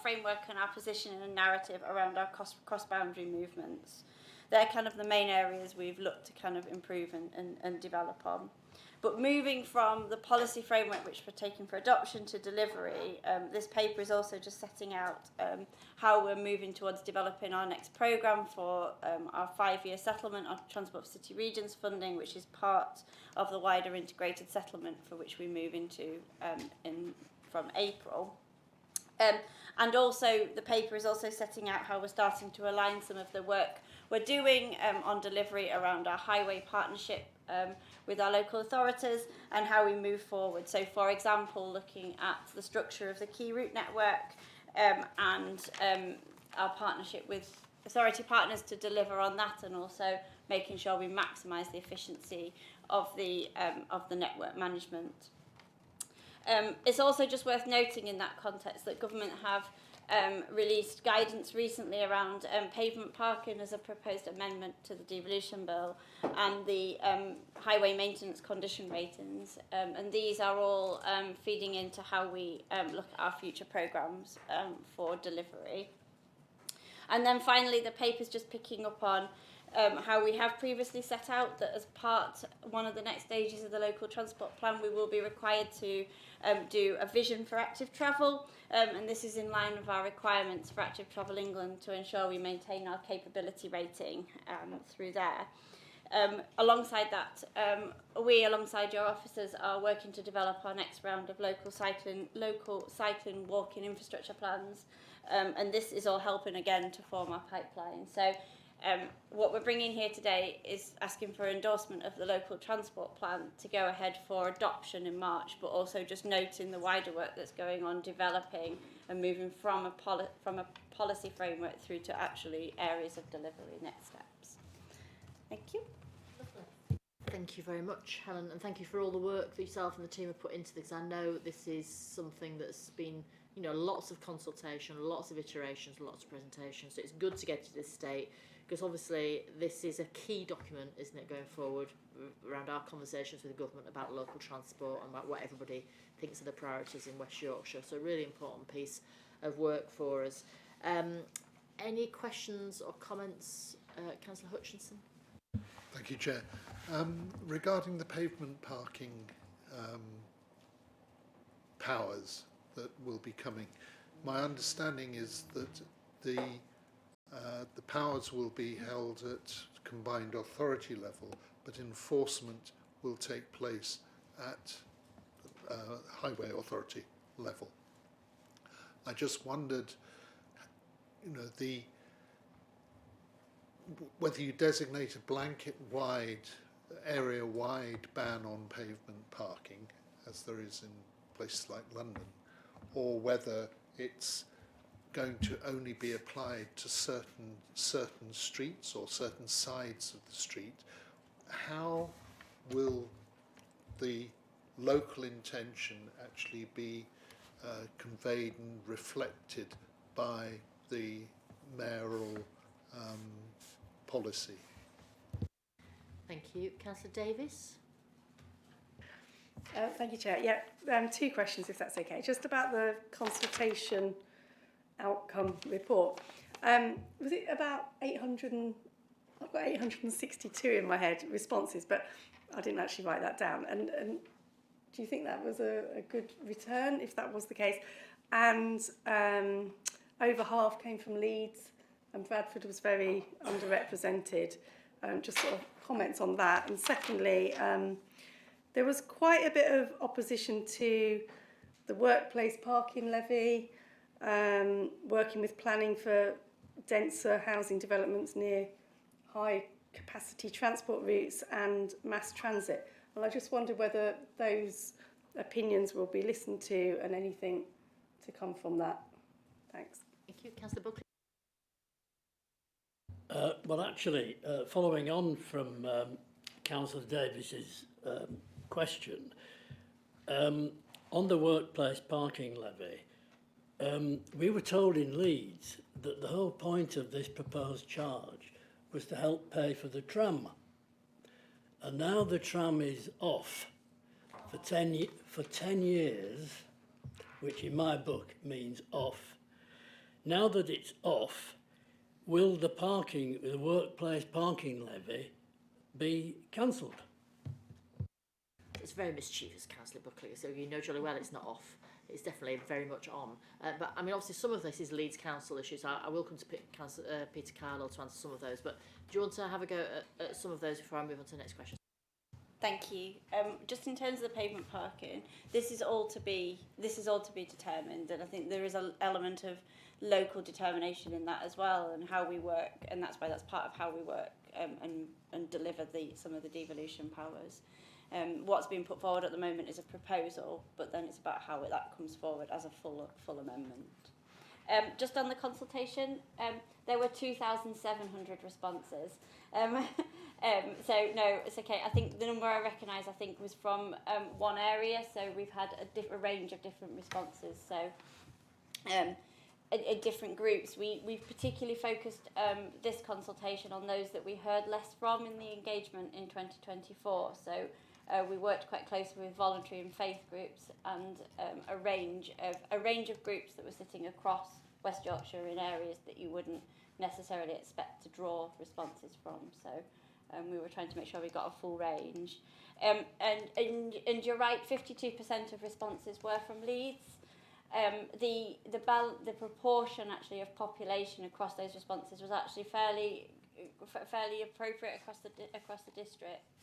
framework and our position and narrative around our cross-boundary movements. they're kind of the main areas we've looked to kind of improve and develop on. But moving from the policy framework which we're taking for adoption to delivery, this paper is also just setting out how we're moving towards developing our next programme for our 5-year settlement of Transport for City Regions funding, which is part of the wider integrated settlement for which we move into from April. And also the paper is also setting out how we're starting to align some of the work we're doing on delivery around our highway partnership with our local authorities and how we move forward. So, for example, looking at the structure of the key route network and our partnership with authority partners to deliver on that, and also making sure we maximise the efficiency of the network management. It's also just worth noting in that context that government have released guidance recently around pavement parking as a proposed amendment to the devolution bill, and the highway maintenance condition ratings, and these are all feeding into how we look at our future programmes for delivery. And then finally, the paper's just picking up on how we have previously set out that as one of the next stages of the local transport plan, we will be required to do a vision for active travel, and this is in line with our requirements for Active Travel England to ensure we maintain our capability rating through there. Alongside that, we, alongside your officers, are working to develop our next round of local cycling, walking infrastructure plans, and this is all helping again to form our pipeline. So what we're bringing here today is asking for endorsement of the local transport plan to go ahead for adoption in March, but also just noting the wider work that's going on, developing and moving from a policy framework through to actually areas of delivery, next steps. Thank you. Thank you very much, Helen, and thank you for all the work that yourself and the team have put into this. I know this is something that's been, lots of consultation, lots of iterations, lots of presentations, so it's good to get to this state, because obviously this is a key document, isn't it, going forward around our conversations with the government about local transport and about what everybody thinks are the priorities in West Yorkshire. So a really important piece of work for us. Any questions or comments, Councillor Hutchinson? Thank you, Chair. Regarding the pavement parking powers that will be coming, my understanding is that the powers will be held at combined authority level, but enforcement will take place at highway authority level. I just wondered, whether you designate a blanket-wide, area-wide ban on pavement parking, as there is in places like London, or whether it's going to only be applied to certain streets or certain sides of the street. How will the local intention actually be conveyed and reflected by the mayoral policy? Thank you. Councillor Davis? Thank you, Chair. Yeah, 2 questions, if that's okay. Just about the consultation outcome report. Was it about 800 and... I've got 862 in my head responses, but I didn't actually write that down. And do you think that was a good return, if that was the case? And over half came from Leeds, and Bradford was very underrepresented. Just sort of comments on that. And secondly, there was quite a bit of opposition to the workplace parking levy, working with planning for denser housing developments near high capacity transport routes and mass transit. And I just wondered whether those opinions will be listened to and anything to come from that. Thanks. Thank you. Councillor Buckley? Well, actually, following on from Councillor Davis's question, on the workplace parking levy, we were told in Leeds that the whole point of this proposed charge was to help pay for the tram. And now the tram is off for 10 years, which in my book means off. Now that it's off, will the workplace parking levy be cancelled? It's very mischievous, Councillor Buckley, so you know jolly well it's not off. It's definitely very much on. But I mean, obviously, some of this is Leeds Council issues. I will come to Peter Carlisle to answer some of those. But do you want to have a go at some of those before I move on to the next question? Thank you. Just in terms of the pavement parking, this is all to be determined, and I think there is an element of local determination in that as well, and how we work, and that's part of how we work and deliver some of the devolution powers. What's being put forward at the moment is a proposal, but then it's about how that comes forward as a full amendment. Just on the consultation, there were 2,700 responses. So no, it's okay. I think the number I recognise, was from one area. So we've had a range of different responses. So in different groups, we've particularly focused this consultation on those that we heard less from in the engagement in 2024. So we worked quite closely with voluntary and faith groups and a range of groups that were sitting across West Yorkshire in areas that you wouldn't necessarily expect to draw responses from. So we were trying to make sure we got a full range. And you're right, 52% of responses were from Leeds. The proportion actually of population across those responses was actually fairly appropriate across the districts.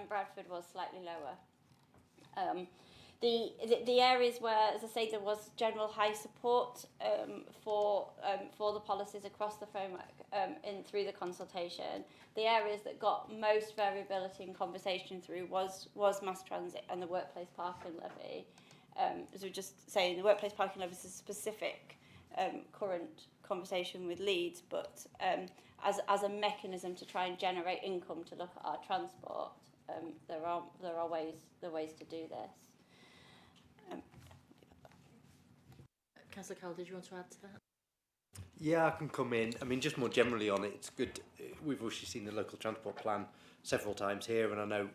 Bradford was slightly lower. The areas where, as I say, there was general high support for the policies across the framework through the consultation. The areas that got most variability in conversation through was mass transit and the workplace parking levy. As we were just saying, the workplace parking levy is a specific current conversation with Leeds, but as a mechanism to try and generate income to look at our transport, there are ways to do this. Councillor Cowell, did you want to add to that? Yeah, I can come in. I mean, just more generally on it, it's good. We've actually seen the local transport plan several times here, and I know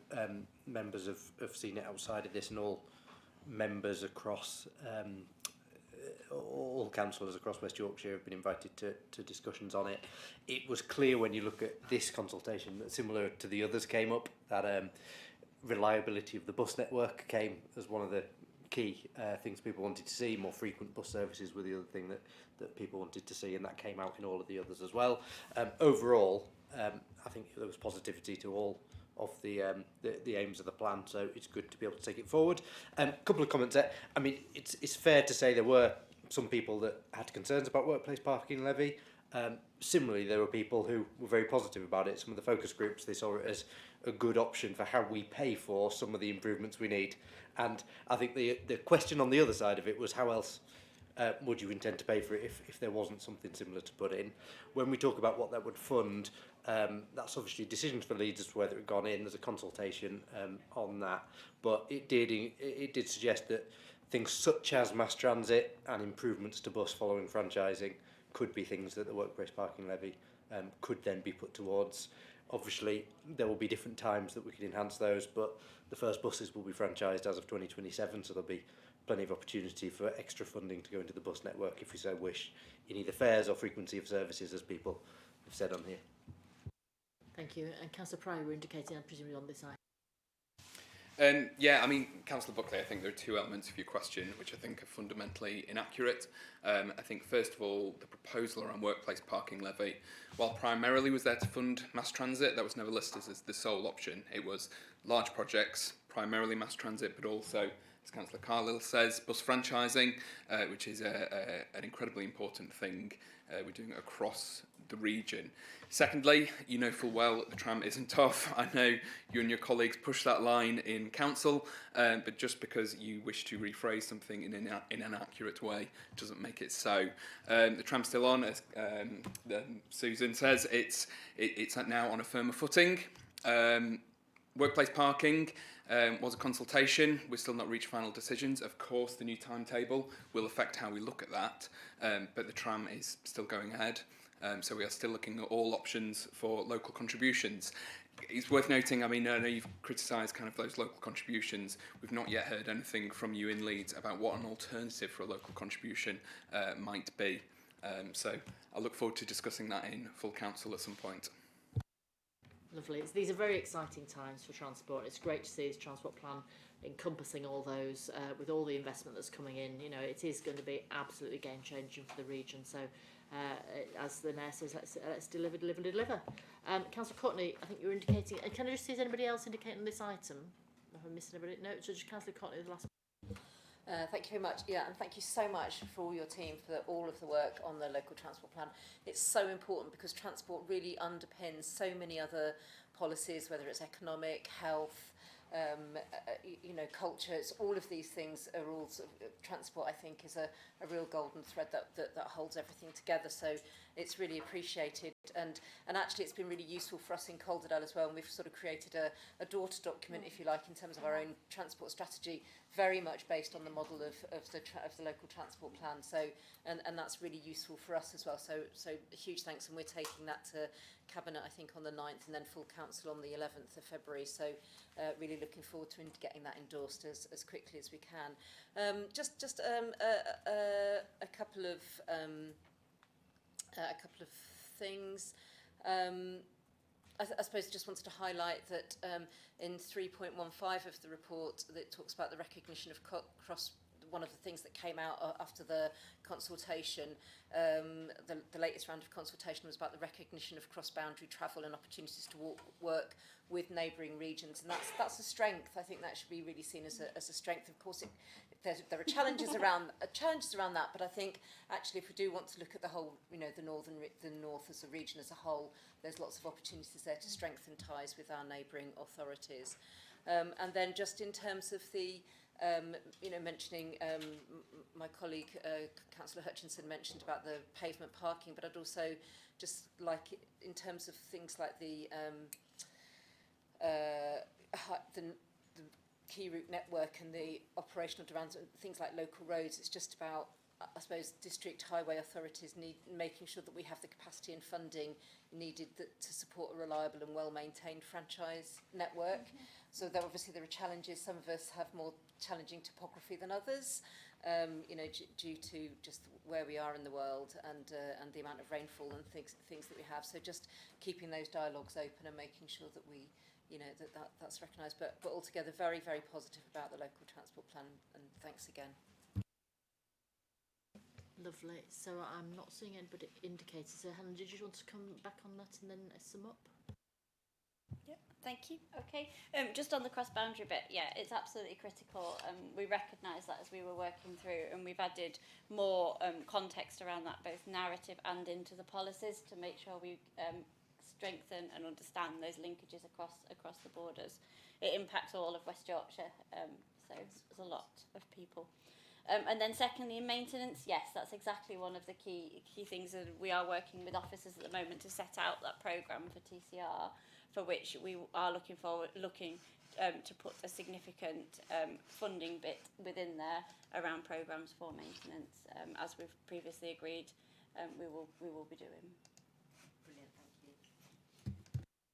members have seen it outside of this, and all members across, all councillors across West Yorkshire have been invited to discussions on it. It was clear when you look at this consultation that, similar to the others, came up, that reliability of the bus network came as one of the key things people wanted to see. More frequent bus services were the other thing that people wanted to see, and that came out in all of the others as well. Overall, I think there was positivity to all of the aims of the plan, so it's good to be able to take it forward. A couple of comments there. I mean, it's fair to say there were some people that had concerns about workplace parking levy. Similarly, there were people who were very positive about it. Some of the focus groups, they saw it as a good option for how we pay for some of the improvements we need. And I think the question on the other side of it was, how else would you intend to pay for it if there wasn't something similar to put in? When we talk about what that would fund, that's obviously decisions for Leeds as to whether it had gone in. There's a consultation on that. But it did suggest that things such as mass transit and improvements to bus following franchising could be things that the workplace parking levy could then be put towards. Obviously, there will be different times that we can enhance those, but the first buses will be franchised as of 2027, so there'll be plenty of opportunity for extra funding to go into the bus network if we so wish, in either fares or frequency of services, as people have said on here. Thank you. And Councillor Pryor, you were indicating, presumably on this side. Yeah, I mean, Councillor Buckley, I think there are two elements of your question which I think are fundamentally inaccurate. I think, first of all, the proposal around workplace parking levy, while primarily was there to fund mass transit, that was never listed as the sole option. It was large projects, primarily mass transit, but also, as Councillor Carlisle says, bus franchising, which is an incredibly important thing we're doing across the region. Secondly, you know full well that the tram isn't off. I know you and your colleagues push that line in council, but just because you wish to rephrase something in an inaccurate way doesn't make it so. The tram's still on, as Susan says. It's now on a firmer footing. Workplace parking was a consultation. We've still not reached final decisions. Of course, the new timetable will affect how we look at that, but the tram is still going ahead. So we are still looking at all options for local contributions. It's worth noting, I mean, I know you've criticised kind of those local contributions. We've not yet heard anything from you in Leeds about what an alternative for a local contribution might be. So I look forward to discussing that in full council at some point. Lovely. These are very exciting times for transport. It's great to see this transport plan encompassing all those, with all the investment that's coming in. You know, it is going to be absolutely game changing for the region. So, as the mayor says, let's deliver. Councillor Courtney, I think you were indicating. Can I just see is anybody else indicating this item? If I'm missing anybody, no. So just Councillor Courtney, the last. Thank you very much. Yeah, and thank you so much for all your team for all of the work on the local transport plan. It's so important because transport really underpins so many other policies, whether it's economic, health, culture. It's all of these things are all sort of, transport. I think is a real golden thread that holds everything together. So it's really appreciated, and actually it's been really useful for us in Calderdale as well. And we've sort of created a daughter document, if you like, in terms of our own transport strategy, very much based on the model of the local transport plan. So and that's really useful for us as well. So a huge thanks, and we're taking that to Cabinet, I think, on the 9th, and then full council on the 11th of February. So really looking forward to getting that endorsed as quickly as we can. Just a couple of things. I suppose just wanted to highlight that in 3.15 of the report, that talks about the recognition of cross. One of the things that came out after the consultation, the latest round of consultation, was about the recognition of cross-boundary travel and opportunities to work with neighbouring regions, and that's a strength. I think that should be really seen as a strength. Of course, there are challenges around that, but I think actually if we do want to look at the whole, the north as a region as a whole, there's lots of opportunities there to strengthen ties with our neighbouring authorities. And then just in terms of the mentioning my colleague Councillor Hutchinson mentioned about the pavement parking, but I'd also just like in terms of things like the key route network and the operational demands, things like local roads. It's just about, I suppose, district highway authorities making sure that we have the capacity and funding needed to support a reliable and well-maintained franchise network. So there are challenges. Some of us have more challenging topography than others, due to just where we are in the world and the amount of rainfall and things that we have. So just keeping those dialogues open and making sure that we, that's recognised. But altogether, very, very positive about the local transport plan, and thanks again. Lovely. So I'm not seeing anybody indicated. So Helen, did you want to come back on that and then sum up? Yep, thank you. Okay, just on the cross-boundary bit, yeah, it's absolutely critical. We recognise that as we were working through, and we've added more context around that, both narrative and into the policies, to make sure we strengthen and understand those linkages across the borders. It impacts all of West Yorkshire, so there's a lot of people. And then secondly, in maintenance, yes, that's exactly one of the key things that we are working with officers at the moment to set out that programme for TCR, for which we are looking to put a significant funding bit within there around programmes for maintenance, as we've previously agreed. We will be doing. Brilliant, thank you.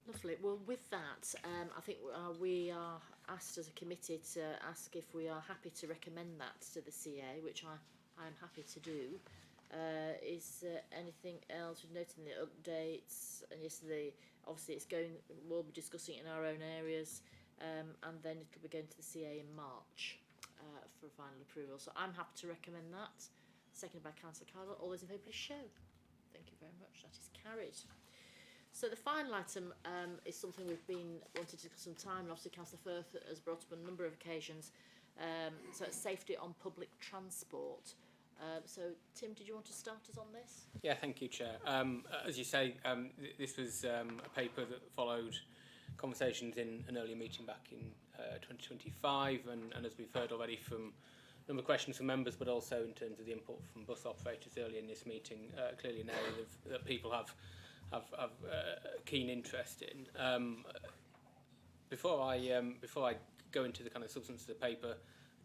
Lovely. Well, with that, I think we are asked as a committee to ask if we are happy to recommend that to the CA, which I am happy to do. Is anything else? We've noted in the updates, and yesterday, obviously, we'll be discussing it in our own areas, and then it'll be going to the CA in March for final approval. So I'm happy to recommend that. Seconded by Councillor Carter. All those in favour, please show. Thank you very much. That is carried. So the final item is something we've been wanting to discuss some time, and obviously Councillor Firth has brought up on a number of occasions. So it's safety on public transport. So Tim, did you want to start us on this? Yeah, thank you, Chair. As you say, this was a paper that followed conversations in an earlier meeting back in 2025, and as we've heard already from a number of questions from members, but also in terms of the input from bus operators earlier in this meeting, clearly an area that people have keen interest in. Before I go into the kind of substance of the paper,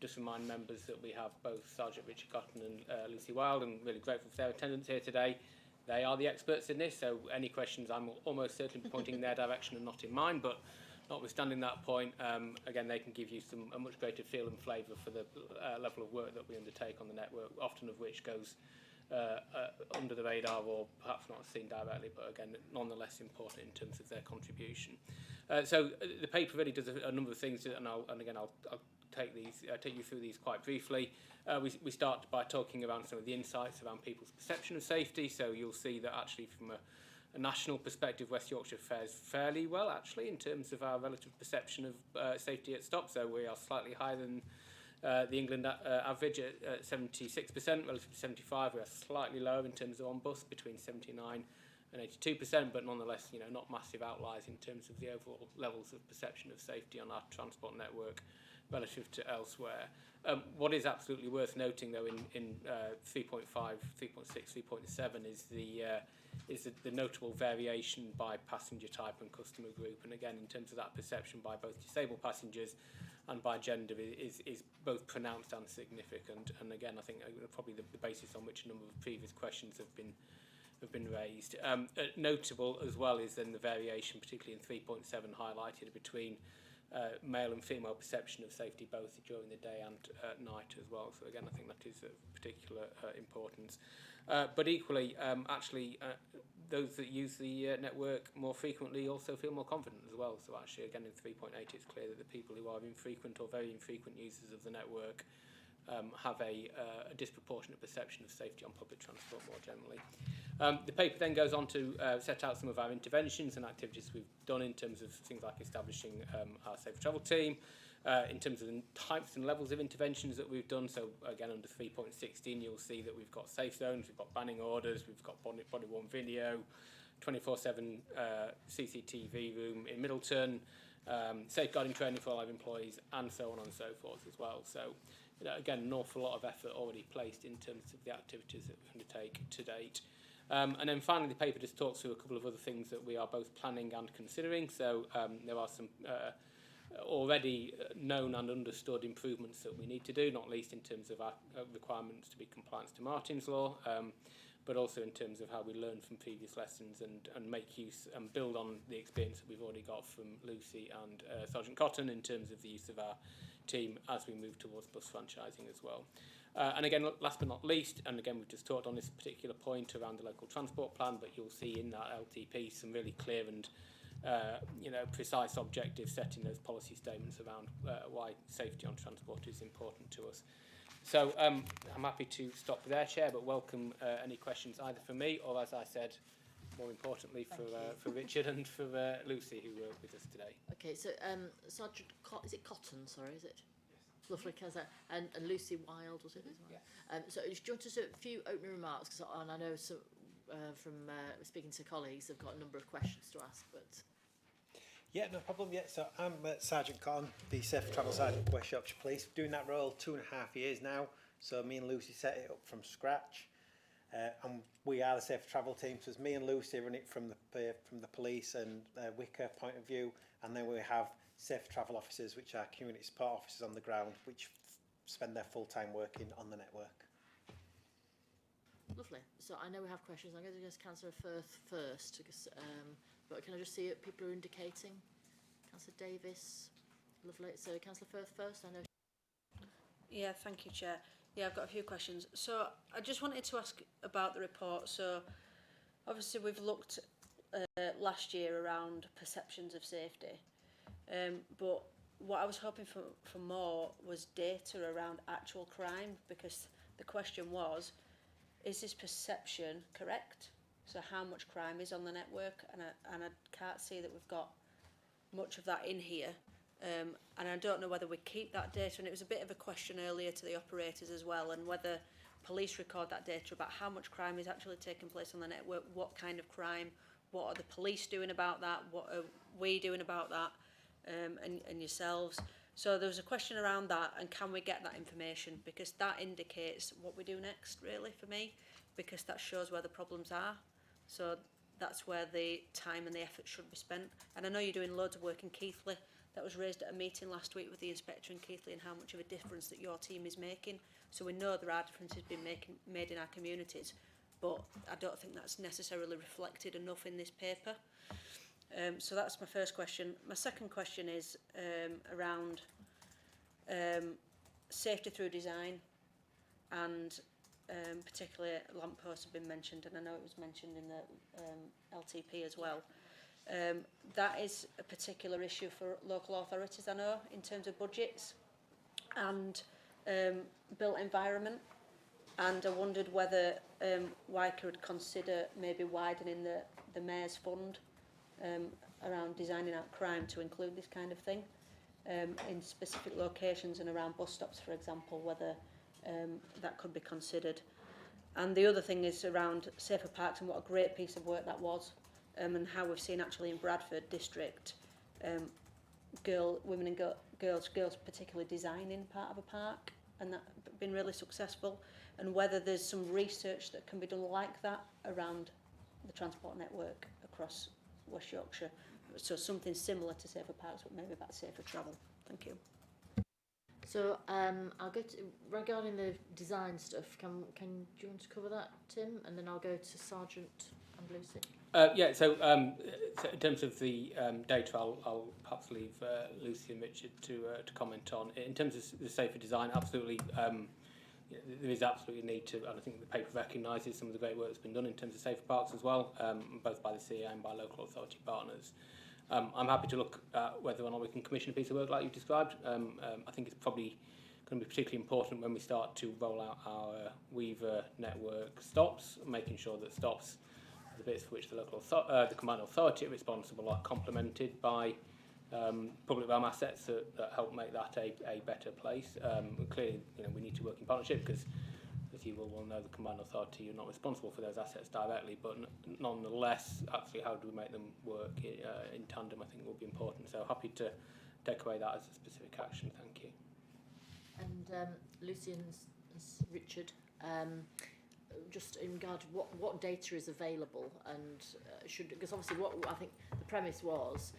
just remind members that we have both Sergeant Richard Cotton and Lucy Wilde, and really grateful for their attendance here today. They are the experts in this, so any questions I'm almost certainly pointing in their direction and not in mine, but notwithstanding that point, again, they can give you a much greater feel and flavour for the level of work that we undertake on the network, often of which goes under the radar or perhaps not seen directly, but again, nonetheless important in terms of their contribution. So the paper really does a number of things, and I'll take you through these quite briefly. We start by talking about some of the insights around people's perception of safety. So you'll see that actually from a national perspective, West Yorkshire fares fairly well actually in terms of our relative perception of safety at stop. So we are slightly higher than the England average at 76%, relative to 75%. We are slightly lower in terms of on bus, between 79 and 82%, but nonetheless, not massive outliers in terms of the overall levels of perception of safety on our transport network relative to elsewhere. What is absolutely worth noting, though, in 3.5, 3.6, 3.7 is the notable variation by passenger type and customer group. And again, in terms of that perception by both disabled passengers and by gender is both pronounced and significant. And again, I think probably the basis on which a number of previous questions have been raised. Notable as well is then the variation, particularly in 3.7, highlighted between male and female perception of safety both during the day and at night as well. So again, I think that is of particular importance. But equally, those that use the network more frequently also feel more confident as well. So actually, again, in 3.8, it's clear that the people who are infrequent or very infrequent users of the network have a disproportionate perception of safety on public transport more generally. The paper then goes on to set out some of our interventions and activities we've done in terms of things like establishing our safe travel team, in terms of the types and levels of interventions that we've done. So again, under 3.16, you'll see that we've got safe zones, we've got banning orders, we've got body-worn video, 24/7 CCTV room in Middleton, safeguarding training for all our employees, and so on and so forth as well. So again, an awful lot of effort already placed in terms of the activities that we undertake to date. And then finally, the paper just talks through a couple of other things that we are both planning and considering. So there are some already known and understood improvements that we need to do, not least in terms of our requirements to be compliant to Martin's Law, but also in terms of how we learn from previous lessons and make use and build on the experience that we've already got from Lucy and Sergeant Cotton in terms of the use of our team as we move towards bus franchising as well. And again, last but not least, and again, we've just talked on this particular point around the local transport plan, but you'll see in that LTP some really clear and precise objectives set in those policy statements around why safety on transport is important to us. So I'm happy to stop there, Chair, but welcome any questions either for me or, as I said, more importantly for Richard and for Lucy, who were with us today. Okay, so Sergeant is it Cotton? Sorry, is it? Yes. Lovely, and Lucy Wild was it as well? Yes. So do you want to do a few opening remarks? And I know some from speaking to colleagues, they've got a number of questions to ask, but. Yeah, no problem. Yeah, so I'm Sergeant Cotton, the Safe Travel Sergeant for West Yorkshire Police. Doing that role 2.5 years now. So me and Lucy set it up from scratch, and we are the Safe Travel team. So it's me and Lucy run it from the police and Wicker point of view, and then we have Safe Travel officers, which are community support officers on the ground, which spend their full time working on the network. Lovely. So I know we have questions. I'm going to just Councillor Firth first, because, but can I just see it? People are indicating. Councillor Davis. Lovely. So Councillor Firth first. I know. Yeah, thank you, Chair. Yeah, I've got a few questions. So I just wanted to ask about the report. So obviously we've looked last year around perceptions of safety, but what I was hoping for more was data around actual crime, because the question was, is this perception correct? So how much crime is on the network? And I can't see that we've got much of that in here. And I don't know whether we keep that data. And it was a bit of a question earlier to the operators as well, and whether police record that data about how much crime is actually taking place on the network, what kind of crime, what are the police doing about that, what are we doing about that, and yourselves. So there was a question around that, and can we get that information, because that indicates what we do next, really, for me, because that shows where the problems are. So that's where the time and the effort should be spent. And I know you're doing loads of work in Keighley. That was raised at a meeting last week with the inspector in Keighley, and how much of a difference that your team is making. So we know there are differences being made in our communities, but I don't think that's necessarily reflected enough in this paper. So that's my first question. My second question is around safety through design, and particularly lampposts have been mentioned, and I know it was mentioned in the LTP as well. That is a particular issue for local authorities, I know, in terms of budgets and built environment. And I wondered whether Wyker would consider maybe widening the Mayor's Fund around designing out crime to include this kind of thing in specific locations and around bus stops, for example, whether that could be considered. And the other thing is around safer parks and what a great piece of work that was, and how we've seen actually in Bradford district women and girls particularly designing part of a park, and that been really successful, and whether there's some research that can be done like that around the transport network across West Yorkshire. So something similar to safer parks, but maybe about safer travel. Thank you. So I'll go to, regarding the design stuff, do you want to cover that, Tim? And then I'll go to Sergeant and Lucy. Yeah, so in terms of the data, I'll perhaps leave Lucy and Richard to comment on. In terms of the safer design, absolutely, there is absolutely a need to, and I think the paper recognises some of the great work that's been done in terms of safer parks as well, both by the CA and by local authority partners. I'm happy to look at whether or not we can commission a piece of work like you've described. I think it's probably going to be particularly important when we start to roll out our Weaver network stops, making sure that stops, the bits for which the local the combined authority are responsible, are complemented by public realm assets that help make that a better place. Clearly, we need to work in partnership because, as you will well know, the combined authority, you're not responsible for those assets directly, but nonetheless, actually, how do we make them work in tandem, I think will be important. So happy to take away that as a specific action. Thank you. And Lucy and Richard, just in regard to what data is available, and because obviously what I think the premise was,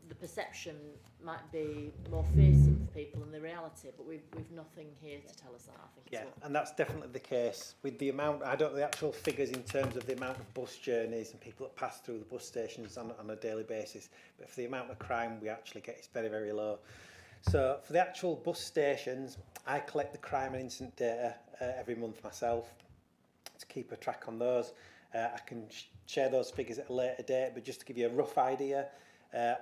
the perception might be more fearsome for people than the reality, but we've nothing here to tell us that, I think. Yeah, and that's definitely the case with the amount. I don't know the actual figures in terms of the amount of bus journeys and people that pass through the bus stations on a daily basis, but for the amount of crime we actually get, it's very, very low. So for the actual bus stations, I collect the crime and incident data every month myself to keep a track on those. I can share those figures at a later date, but just to give you a rough idea,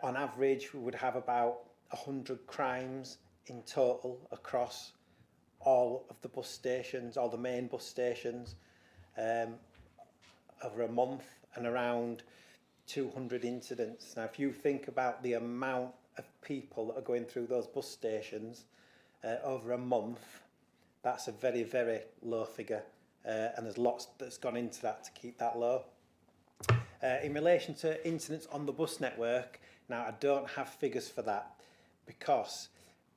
on average we would have about 100 crimes in total across all of the bus stations, all the main bus stations, over a month, and around 200 incidents. Now if you think about the amount of people that are going through those bus stations over a month, that's a very, very low figure, and there's lots that's gone into that to keep that low. In relation to incidents on the bus network, now I don't have figures for that, because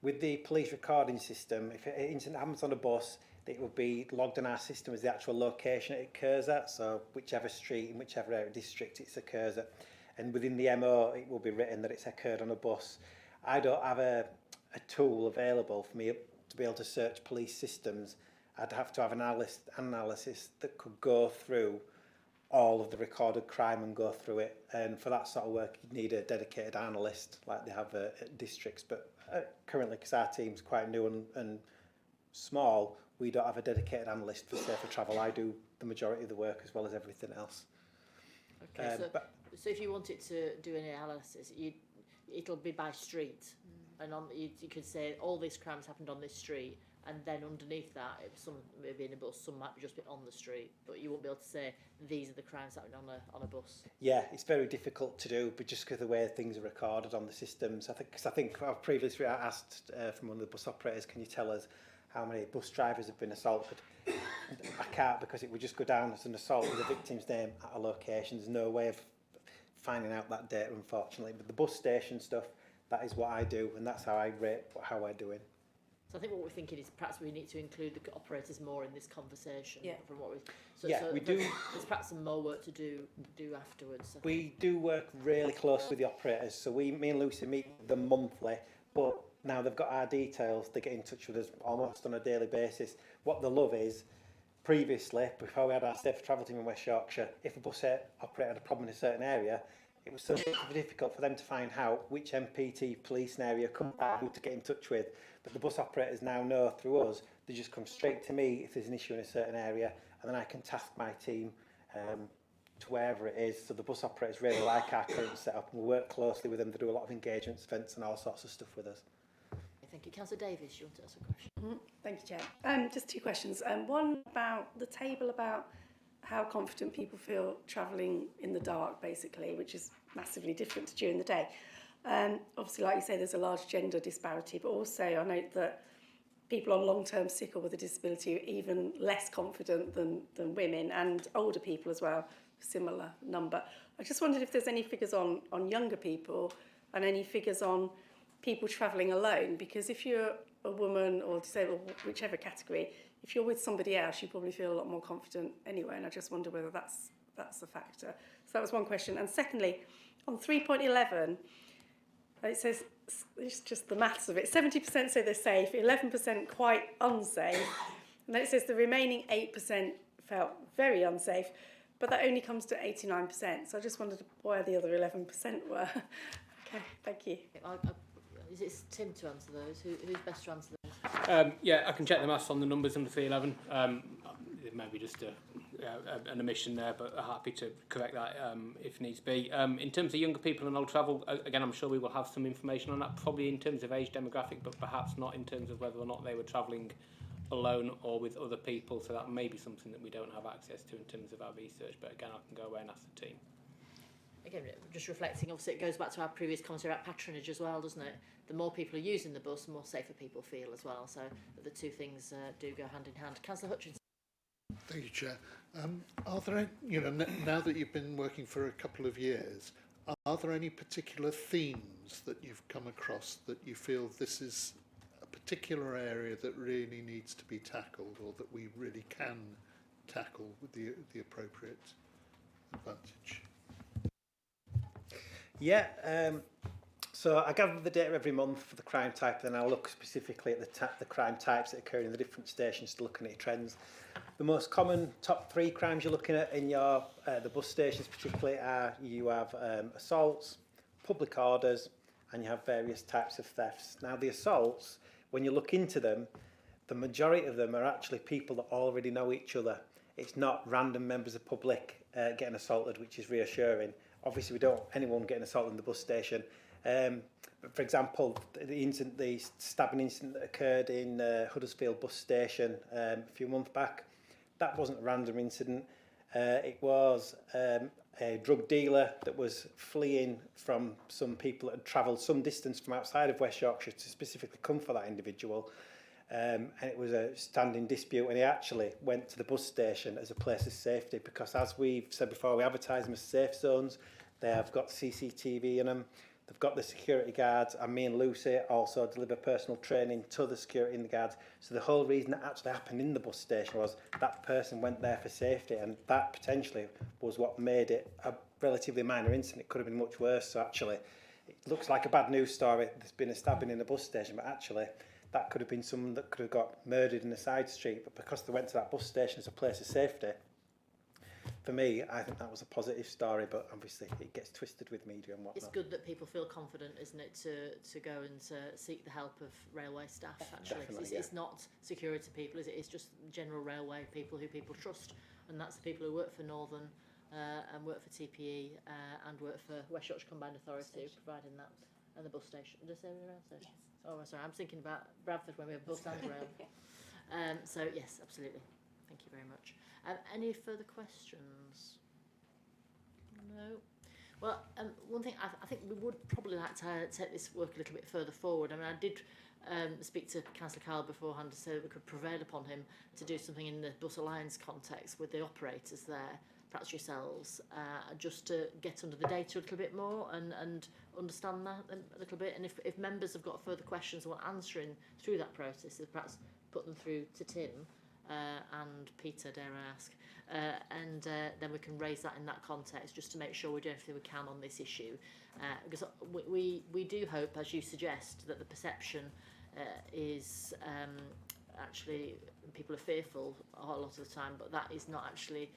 with the police recording system, if an incident happens on a bus, it will be logged in our system as the actual location it occurs at, so whichever street in whichever area district it occurs at, and within the MO it will be written that it's occurred on a bus. I don't have a tool available for me to be able to search police systems. I'd have to have an analysis that could go through all of the recorded crime and go through it, and for that sort of work you'd need a dedicated analyst like they have at districts, but currently, because our team's quite new and small, we don't have a dedicated analyst for safer travel. I do the majority of the work as well as everything else. Okay, so if you wanted to do an analysis, it'll be by street, and you could say all these crimes happened on this street, and then underneath that, some maybe in a bus, some might just be on the street, but you won't be able to say these are the crimes happening on a bus. Yeah, it's very difficult to do, but just because of the way things are recorded on the systems, I think I've previously asked from one of the bus operators, can you tell us how many bus drivers have been assaulted? I can't, because it would just go down as an assault with the victim's name at a location. There's no way of finding out that data, unfortunately. But the bus station stuff, that is what I do, and that's how I rate how I'm doing. So I think what we're thinking is perhaps we need to include the operators more in this conversation. Yeah. From what We do. There's perhaps some more work to do afterwards. We do work really close with the operators. So me and Lucy meet them monthly, but now they've got our details, they get in touch with us almost on a daily basis. What they love is, previously, before we had our safe travel team in West Yorkshire, if a bus operator had a problem in a certain area, it was so difficult for them to find out which MPT policing area come out, who to get in touch with. But the bus operators now know through us They just come straight to me if there's an issue in a certain area, and then I can task my team to wherever it is. So the bus operators really like our current setup, and we work closely with them. They do a lot of engagements, events and all sorts of stuff with us. Thank you. Councillor Davies, you want to ask a question? Thank you, Chair. Just two questions. One about the table about how confident people feel travelling in the dark, basically, which is massively different to during the day. Obviously, like you say, there's a large gender disparity, but also I note that people on long-term sick or with a disability are even less confident than women, and older people as well, similar number. I just wondered if there's any figures on younger people and any figures on people travelling alone, because if you're a woman or disabled, whichever category, if you're with somebody else, you probably feel a lot more confident anyway, and I just wonder whether that's a factor. So that was one question. And secondly, on 3.11, it says, it's just the maths of it, 70% say they're safe, 11% quite unsafe, and then it says the remaining 8% felt very unsafe, but that only comes to 89%. So I just wondered why the other 11% were. Okay, thank you. Is it Tim to answer those? Who's best to answer those? Yeah, I can check the maths on the numbers under 311. It may be just an omission there, but happy to correct that if needs be. In terms of younger people and old travel, again, I'm sure we will have some information on that, probably in terms of age demographic, but perhaps not in terms of whether or not they were travelling alone or with other people. So that may be something that we don't have access to in terms of our research, but again, I can go away and ask the team. Again, just reflecting, obviously it goes back to our previous commentary about patronage as well, doesn't it? The more people are using the bus, the more safer people feel as well. So the two things do go hand in hand. Councillor Hutchinson. Thank you, Chair. Are there any, now that you've been working for a couple of years, are there any particular themes that you've come across that you feel this is a particular area that really needs to be tackled, or that we really can tackle with the appropriate advantage? Yeah, so I gather the data every month for the crime type, and then I look specifically at the crime types that occur in the different stations to looking at trends. The most common top 3 crimes you're looking at in your the bus stations particularly are you have assaults, public orders, and you have various types of thefts. Now the assaults, when you look into them, the majority of them are actually people that already know each other. It's not random members of public getting assaulted, which is reassuring. Obviously, we don't want anyone getting assaulted in the bus station. But for example, the stabbing incident that occurred in Huddersfield bus station a few months back, that wasn't a random incident. It was a drug dealer that was fleeing from some people that had travelled some distance from outside of West Yorkshire to specifically come for that individual. And it was a standing dispute, and he actually went to the bus station as a place of safety, because as we've said before, we advertise them as safe zones. They have got CCTV in them, they've got the security guards, and me and Lucy also deliver personal training to the security and the guards. So the whole reason that actually happened in the bus station was that person went there for safety, and that potentially was what made it a relatively minor incident. It could have been much worse. So actually, it looks like a bad news story, there's been a stabbing in a bus station, but actually that could have been someone that could have got murdered in a side street, but because they went to that bus station as a place of safety, for me, I think that was a positive story, but obviously it gets twisted with media and whatnot. It's good that people feel confident, isn't it, to go and seek the help of railway staff, actually. It's not security people, is it? It's just general railway people who people trust, and that's the people who work for Northern and work for TPE and work for West Yorkshire Combined Authority, providing that, and the bus station. Did I say rail station? Yes. Oh, sorry, I'm thinking about Bradford when we have bus and rail. So, yes, absolutely. Thank you very much. Any further questions? No. Well, one thing I think we would probably like to take this work a little bit further forward. I mean, I did speak to Councillor Carl beforehand to say that we could prevail upon him to do something in the Bus Alliance context with the operators there, perhaps yourselves, just to get under the data a little bit more and understand that a little bit. And if members have got further questions or want answering through that process, perhaps put them through to Tim and Peter, dare I ask, and then we can raise that in that context, just to make sure we do everything we can on this issue, because we do hope, as you suggest, that the perception is actually people are fearful a lot of the time, but that is not actually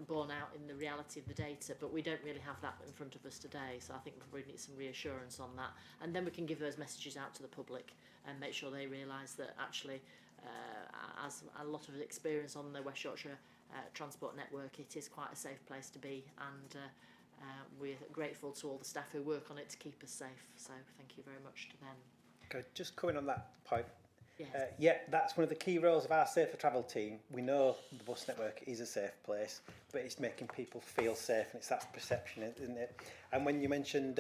borne out in the reality of the data. But we don't really have that in front of us today, so I think we really need some reassurance on that, and then we can give those messages out to the public and make sure they realise that actually as a lot of experience on the West Yorkshire transport network, it is quite a safe place to be, and we're grateful to all the staff who work on it to keep us safe. So thank you very much to them. Okay, just coming on that point. Yes. Yeah, that's one of the key roles of our Safer Travel team. We know the bus network is a safe place, but it's making people feel safe, and it's that perception, isn't it? And when you mentioned,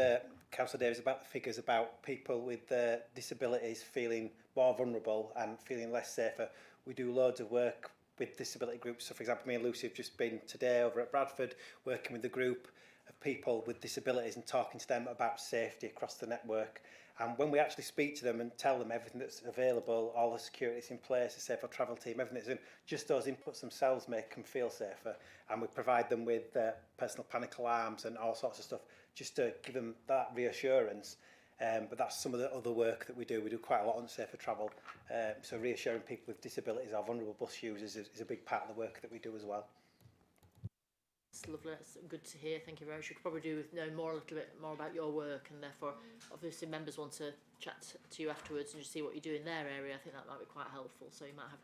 Councillor Davies, about the figures about people with disabilities feeling more vulnerable and feeling less safer, we do loads of work with disability groups. So, for example, me and Lucy have just been today over at Bradford working with a group of people with disabilities and talking to them about safety across the network. And when we actually speak to them and tell them everything that's available, all the security that's in place, the Safer Travel team, everything that's in, just those inputs themselves make them feel safer. And we provide them with personal panic alarms and all sorts of stuff just to give them that reassurance. But that's some of the other work that we do. We do quite a lot on Safer Travel. So reassuring people with disabilities or vulnerable bus users is a big part of the work that we do as well. It's lovely. It's good to hear. Thank you very much. We could probably do with know more a little bit more about your work, and therefore, obviously, members want to chat to you afterwards and just see what you do in their area. I think that might be quite helpful. So you might have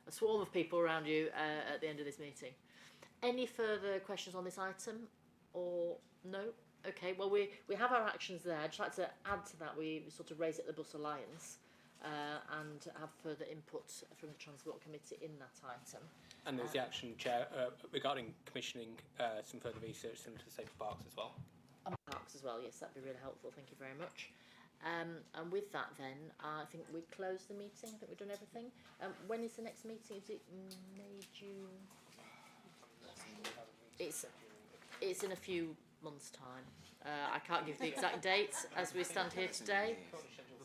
a swarm of people around you at the end of this meeting. Any further questions on this item, or no? Okay. Well, we have our actions there. I'd just like to add to that. We sort of raise it at the Bus Alliance. And have further input from the Transport Committee in that item. And there's the action, Chair, regarding commissioning some further research into Safer Parks as well. And parks as well, yes, that'd be really helpful. Thank you very much. And with that then, I think we close the meeting. I think we've done everything. When is the next meeting? Is it May, June? It's in a few months' time. I can't give the exact dates as we stand here today.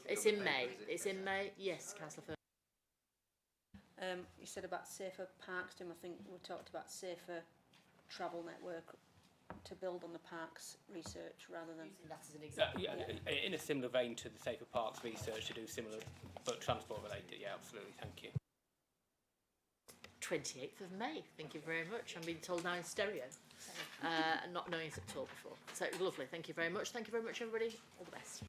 It's in May. It's in May. Yes, Councillor. You said about safer parks, Tim. I think we talked about safer travel network to build on the parks research rather than... Using that as an example. In a similar vein to the Safer Parks research, to do similar but transport related. Yeah, absolutely. Thank you. 28th of May. Thank you very much. I'm being told now in stereo. Not knowing it at all before. So lovely. Thank you very much. Thank you very much, everybody. All the best.